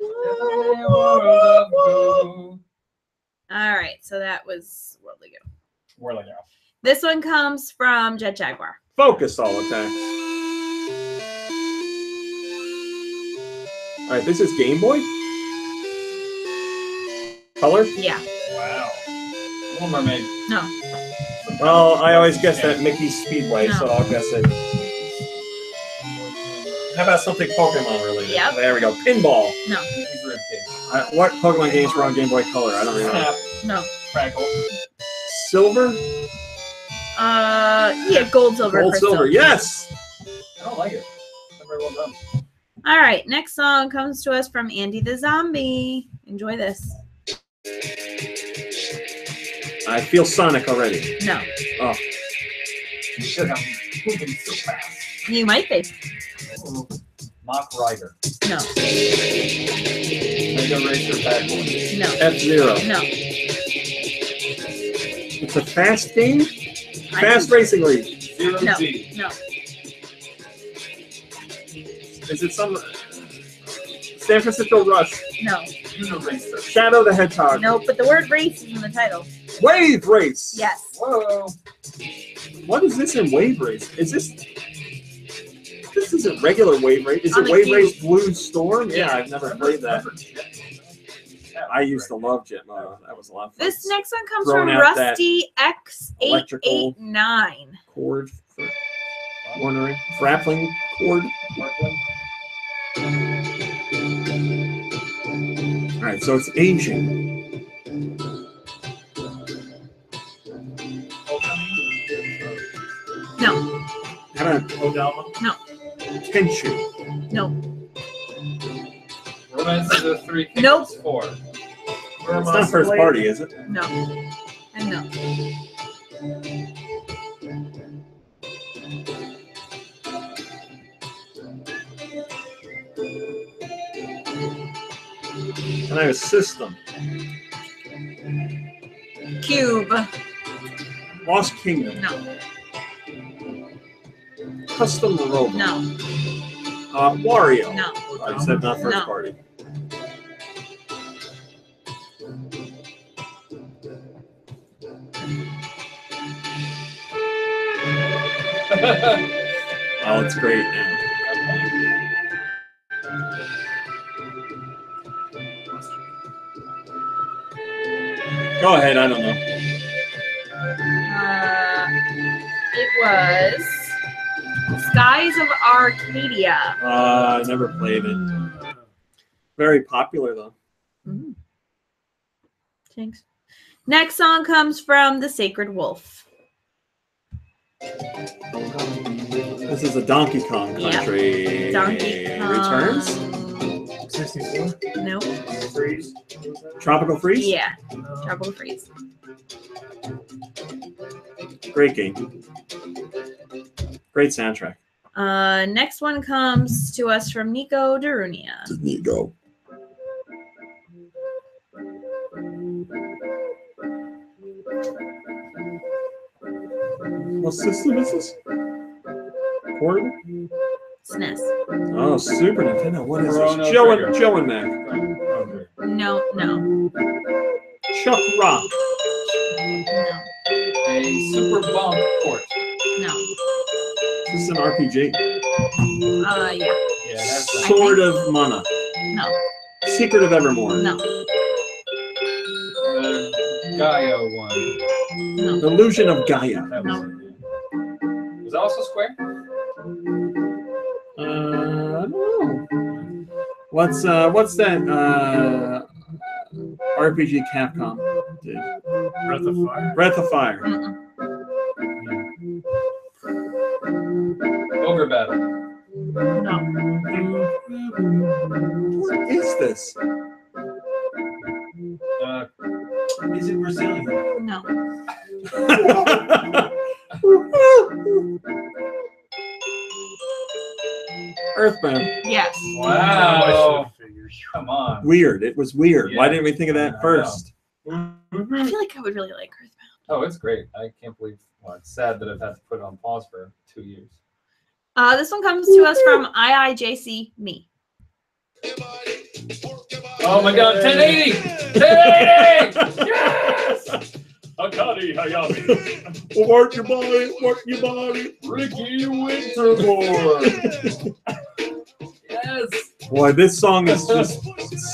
World of Goo. All right. So that was World of Goo. World of Goo. This one comes from Jet Jaguar. Focus all attack. All right, this is Game Boy? Color? Yeah. Wow. Little Mermaid. No. Well, I always guess that Mickey's Speedway, No. so I'll guess it. How about something Pokemon related? Yep. There we go. Pinball. No. What Pokemon games were on Game Boy Color? I don't remember. Snap. No. Crackle. Silver? Yeah, gold, silver, Gold, crystal. silver. Yes. I don't like it. Not very well done. All right, next song comes to us from Andy the Zombie. Enjoy this. I feel Sonic already. No, Oh, Shit, I'm moving so fast. you might be. Ooh. Mock Rider. No, Mega Racer Backwards. no, F-Zero. no. It's a fast game. I Fast think- Racing League. Zero No, G. no, Is it some San Francisco Rush? no, Uniracer. Shadow the Hedgehog. no. But the word race is in the title. Wave Race. Yes. Whoa. What is this in Wave Race? Is this? This isn't regular Wave Race. Is On it the Wave cube. Race Blue Storm? Yeah, Yeah. I've never played that. I used to love Jet Moto. That was a lot of fun. This next one comes Throwing from out that Rusty electrical X889. cord for wondering. Grappling cord. All right, so it's Asian. No, How about Odama. Tenchu? no, Romance of the Three Kingdoms Nope. 4. It's not first party, is it? no, and no. And I have a system. Cube. Lost Kingdom. No, Custom Robot. no, Wario. no, I said not first No. party. Oh, it's great now. Go ahead, I don't know. it was Skies of Arcadia. I never played it. Very popular though. Mm. Thanks. Next song comes from The Sacred Wolf. This is a Donkey Kong Yep. country. Donkey Kong. Returns? 64. Nope. Freeze. Tropical Freeze? Yeah. Tropical Freeze. Great game. Great soundtrack. Next one comes to us from Nico Darunia. There you go. What system is this? Portable? SNES. Oh, Super Nintendo. What is Chrono this? Joe and Trigger. Mac. No, no, Chuck Rock. no, A Super Bomb Port. no. This is an RPG. Yeah. Yeah, it has that. Sword of Mana. No, Secret of Evermore. no, The Gaia one. no. Illusion of Gaia. That No. was it. Was that also Square? I don't know. What's that RPG Capcom did? Breath of Fire. Breath of Fire. Mm-mm. Ogre Battle. No. What is this? Is it Brazilian? No. Earthbound. Yes. Wow. Come on. Weird. It was weird. Why Yeah. didn't we think of I that know. first? I feel like I would really like Earthbound. Oh, it's great. I can't believe. Well, it's sad that I've had to put it on pause for 2 years. This one comes to us from IIJC Me. Oh my God, 1080! 1080! Yes! Akari Hayami. Work your body, work your body. Ricky Winterbourne. Yes. Boy, this song is just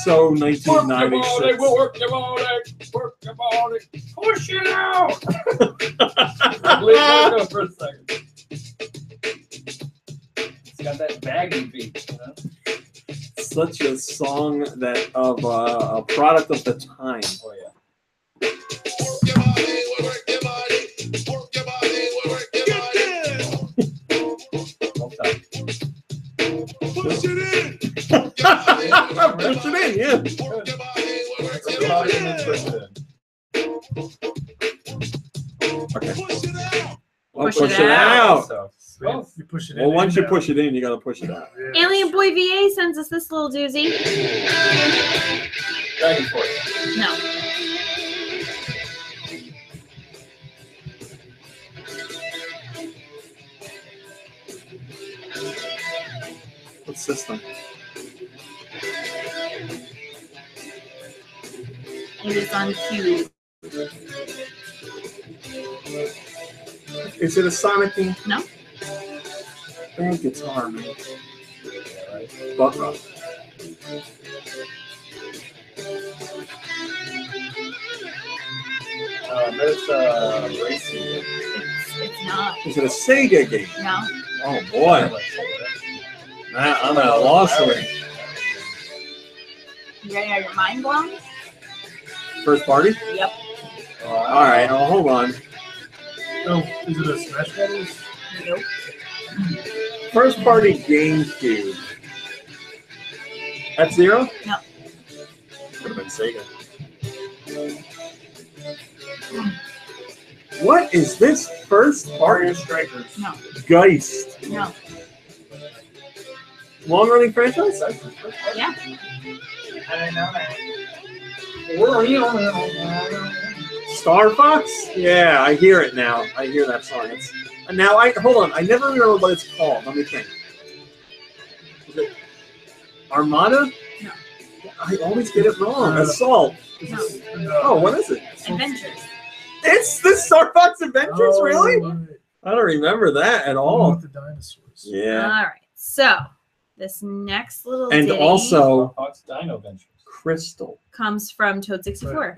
so Work your body, 1996. work your body, work your body. Push it out. Leave it go for a second. It's got that baggy beat, you know? Such a song that of a product of the time. Oh yeah. can, yeah. Okay. Well, Push push it it out. So, Well, you push it in. Well, once you and push it in, you gotta push it out. Yeah. Alien Boy VA sends us this little doozy. Dragon Force. No. What system? It is on Cube. Is it a Sonic game? No. Bad guitar, man. Butt rock. There's racing. It's not. Is it a Sega game? No. Oh boy. I'm at a loss here. You ready to have your mind blown? First party? Yep. All right. Oh, hold on. Oh, is it a Smash Brothers? Nope. First party GameCube. F-Zero? No. Could have been Sega. What is this first party? Strikers. No. Geist. No. Long running franchise? Yeah. I didn't know that. Star Fox? Yeah, I hear it now. I hear that song. It's now hold on. I never remember what it's called. Let me think. Is it Armada? No. I always get it wrong. Assault. No. Oh, what is it? Adventures. It's the Star Fox Adventures, Oh, really? right. I don't remember that at Oh, all. with the dinosaurs. Yeah. All right. So this next little And ditty also Fox Dino Ventures. Crystal. comes from Toad 64.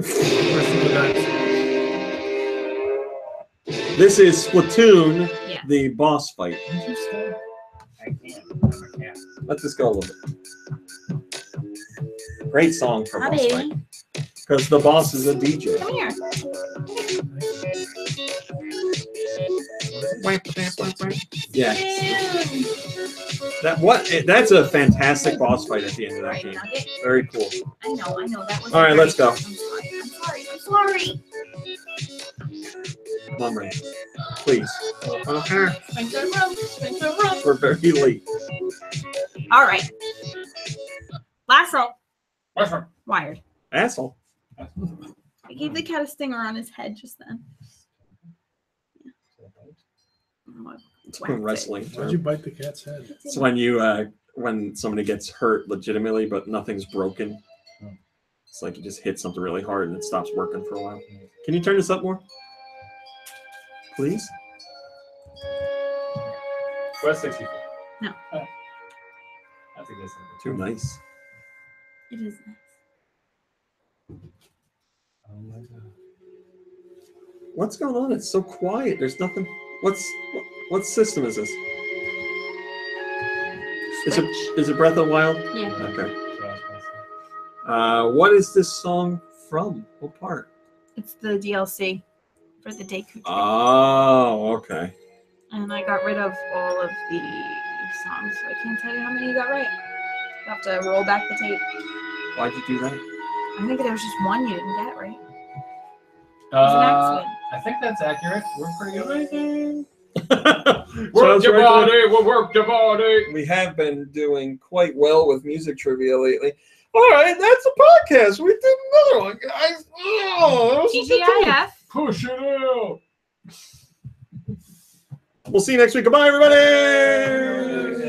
This is Splatoon, Yeah. the boss fight. I can't. Let's just go a little bit. Great song for Hi, boss fight. baby. Because the boss is a DJ. Come here. Yeah. That's a fantastic boss fight at the end of that Right, game. Nugget. Very cool. I know. That was All right, let's go. I'm sorry. Come on, Ray. Please. Sprinkle room. We're very late. All right. Last roll. Wired. Asshole. I gave the cat a stinger on his head just then. Yeah. It's a wrestling Why'd you term. bite the cat's head? It's when you when somebody gets hurt legitimately, but nothing's broken. It's like you just hit something really hard and it stops working for a while. Can you turn this up more? Please? Quest 64. No. Oh. I think that's Too nice. It is nice. Oh my god. What's going on? It's so quiet. There's nothing. What system is this? Is it Breath of the Wild? Yeah. Okay. What is this song from? What part? It's the DLC for the Deku. Oh, okay. And I got rid of all of the songs, so I can't tell you how many you got right. You have to roll back the tape. Why'd you do that? I think there was just one you didn't get right. It was an accident. I think that's accurate. We're pretty good. Sounds Work your right to me. body, we'll work your body. We have been doing quite well with music trivia lately. All right, that's a podcast. We did another one, guys. Oh, that was a good time. TGIF. Push it out. We'll see you next week. Goodbye, everybody.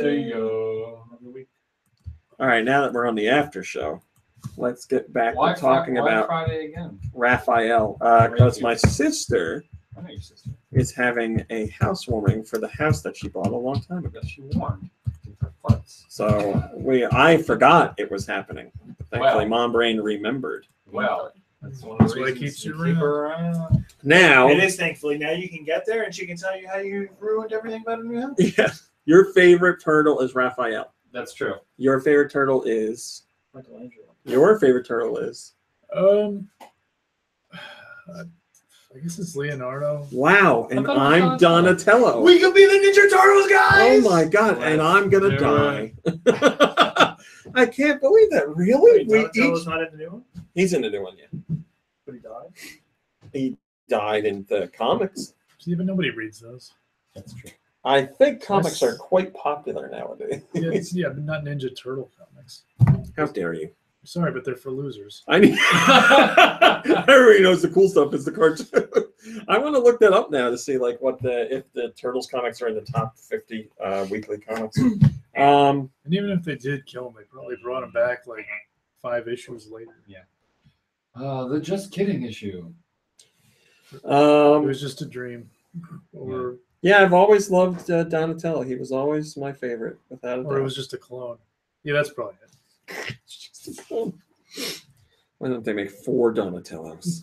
See ya. All right, now that we're on the after show, let's get back Why to talking why about Friday again? Raphael. Because my sister I know your sister. is having a housewarming for the house that she bought a long time ago. She warned her parts. So I forgot it was happening. Thankfully, Wow. Mom Brain remembered. Well, that's one of That's the why it reasons keeps you to keep her around. Now, It is thankfully. Now you can get there and she can tell you how you ruined everything about a new house. yeah, your favorite turtle is Raphael. That's true. Your favorite turtle is. Michelangelo. Your favorite turtle is. I guess it's Leonardo. Wow, and I thought it I'm was Donatello. We could be the Ninja Turtles, Oh guys. my god, and I'm gonna Let's die. do I can't believe that. Really? Wait, Donatello's not in the new one? He's in the new one, yeah. But he died? He died in the comics. See, but nobody reads those. That's true. I think comics are quite popular nowadays. Yeah, but not Ninja Turtle comics. How dare you? Sorry, but they're for losers. I mean, everybody knows the cool stuff is the cartoon. I want to look that up now to see like if the Turtles comics are in the top 50 weekly comics. And even if they did kill him, they probably brought him back like 5 issues later. Yeah. The just kidding issue. It was just a dream. Or yeah, I've always loved Donatello. He was always my favorite, without a doubt. or it was just a clone. Yeah, that's probably it. It's just a clone. Why don't they make 4 Donatellos?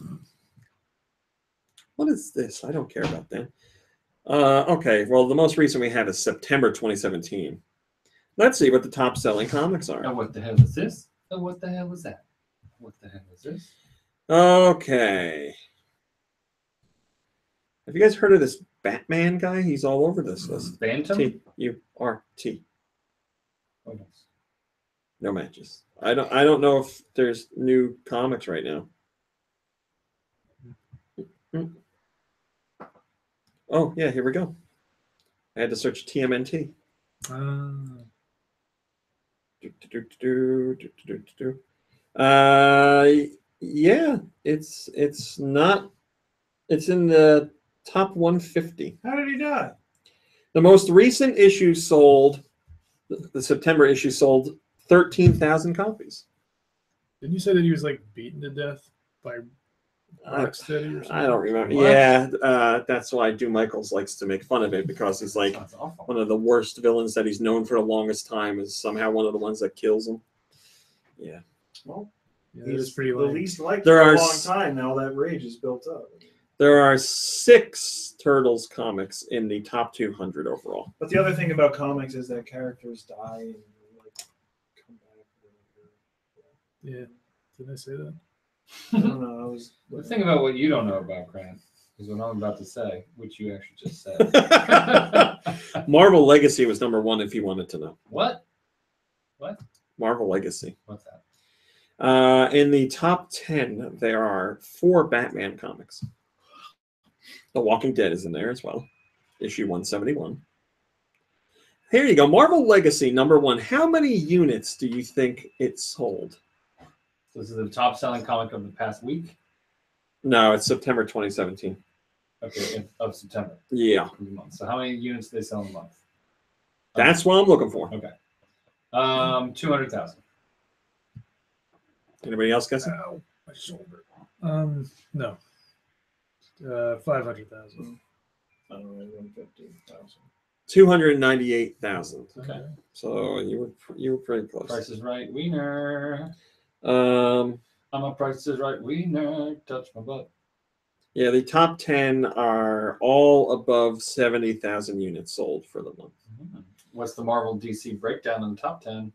What is this? I don't care about that. Okay, well, the most recent we have is September 2017. Let's see what the top selling comics are. Oh, what the hell is this? Oh, what the hell is that? What the hell is this? Okay. Have you guys heard of this Batman guy? He's all over this list. Bantam? T-U-R-T. Oh, nice. No matches. I don't know if there's new comics right now. Oh, yeah, here we go. I had to search TMNT. Yeah, it's not. It's in the top 150. How did he die? The most recent issue sold, the September issue sold 13,000 copies. Didn't you say that he was like beaten to death by Rocksteady or something? I don't remember. What? Yeah, that's why Do Michaels likes to make fun of it, because he's like That's awful. one of the worst villains that he's known for the longest time is somehow one of the ones that kills him. Yeah. Well, Yeah, that was he's pretty the lame. least liked There for are a long time. Now that rage is built up. There are 6 Turtles comics in the top 200 overall. But the other thing about comics is that characters die and like come back. Yeah. Didn't I say that? I don't know. I was. The thing about what you don't know about Grant is what I'm about to say, which you actually just said. Marvel Legacy was number 1 if you wanted to know. What? What? Marvel Legacy. What's that? In the top 10, there are 4 Batman comics. The Walking Dead is in there as well. Issue 171. Here you go. Marvel Legacy, number 1. How many units do you think it sold? This is the top selling comic of the past week? No, it's September 2017. Okay, of September. Yeah. In the month. So how many units do they sell in a month? That's what I'm looking for. Okay. 200,000. Anybody else guessing? Ow, my shoulder. No. 500,000. 150,000. 298,000. Okay. So you were pretty close. Price is Right wiener. Um, I'm a Price is Right wiener. Touch my butt. yeah, the top 10 are all above 70,000 units sold for the month. What's the Marvel DC breakdown in the top 10?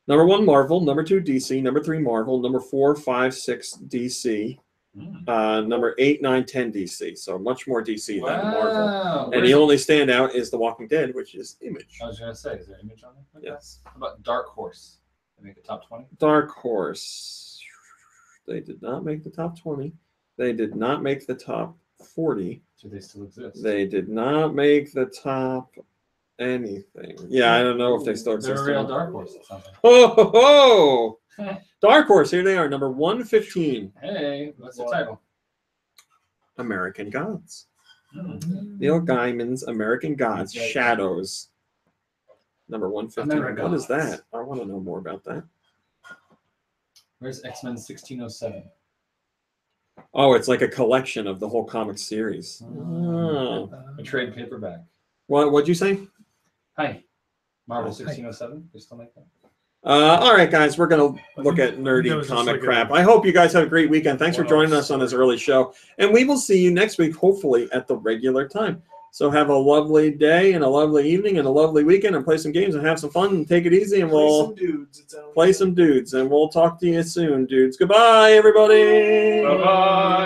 Number 1, Marvel. Number 2, DC. Number 3, Marvel. Number 4, 5, 6, DC. Number 8, 9, 10, DC. So much more DC than Marvel. Wow. And the only standout is The Walking Dead, which is Image. I was going to say, is there Image on there? Okay. Yes. How about Dark Horse? They make the top 20? Dark Horse. They did not make the top 20. They did not make the top 40. Do they still exist? They did not make the top anything. Yeah, I don't know if they still They're exist. a real Dark Horse or something. Oh, Dark Horse, here they are, number 115. Hey, what's the title? American Gods. Mm. Neil Gaiman's American Gods, Okay. Shadows. Number 115. American What is Gods. that? I want to know more about that. Where's X-Men 1607? Oh, it's like a collection of the whole comic series. Oh. A trade paperback. What'd you say? Hi. Marvel Oh, hi. 1607. They still make that? All right, guys, we're going to look at that nerdy was just comic like a- crap. I hope you guys have a great weekend. Thanks for joining us on this early show. And we will see you next week, hopefully, at the regular time. So have a lovely day and a lovely evening and a lovely weekend and play some games and have some fun and take it easy. And we'll play some dudes. And we'll talk to you soon, dudes. Goodbye, everybody. Bye-bye.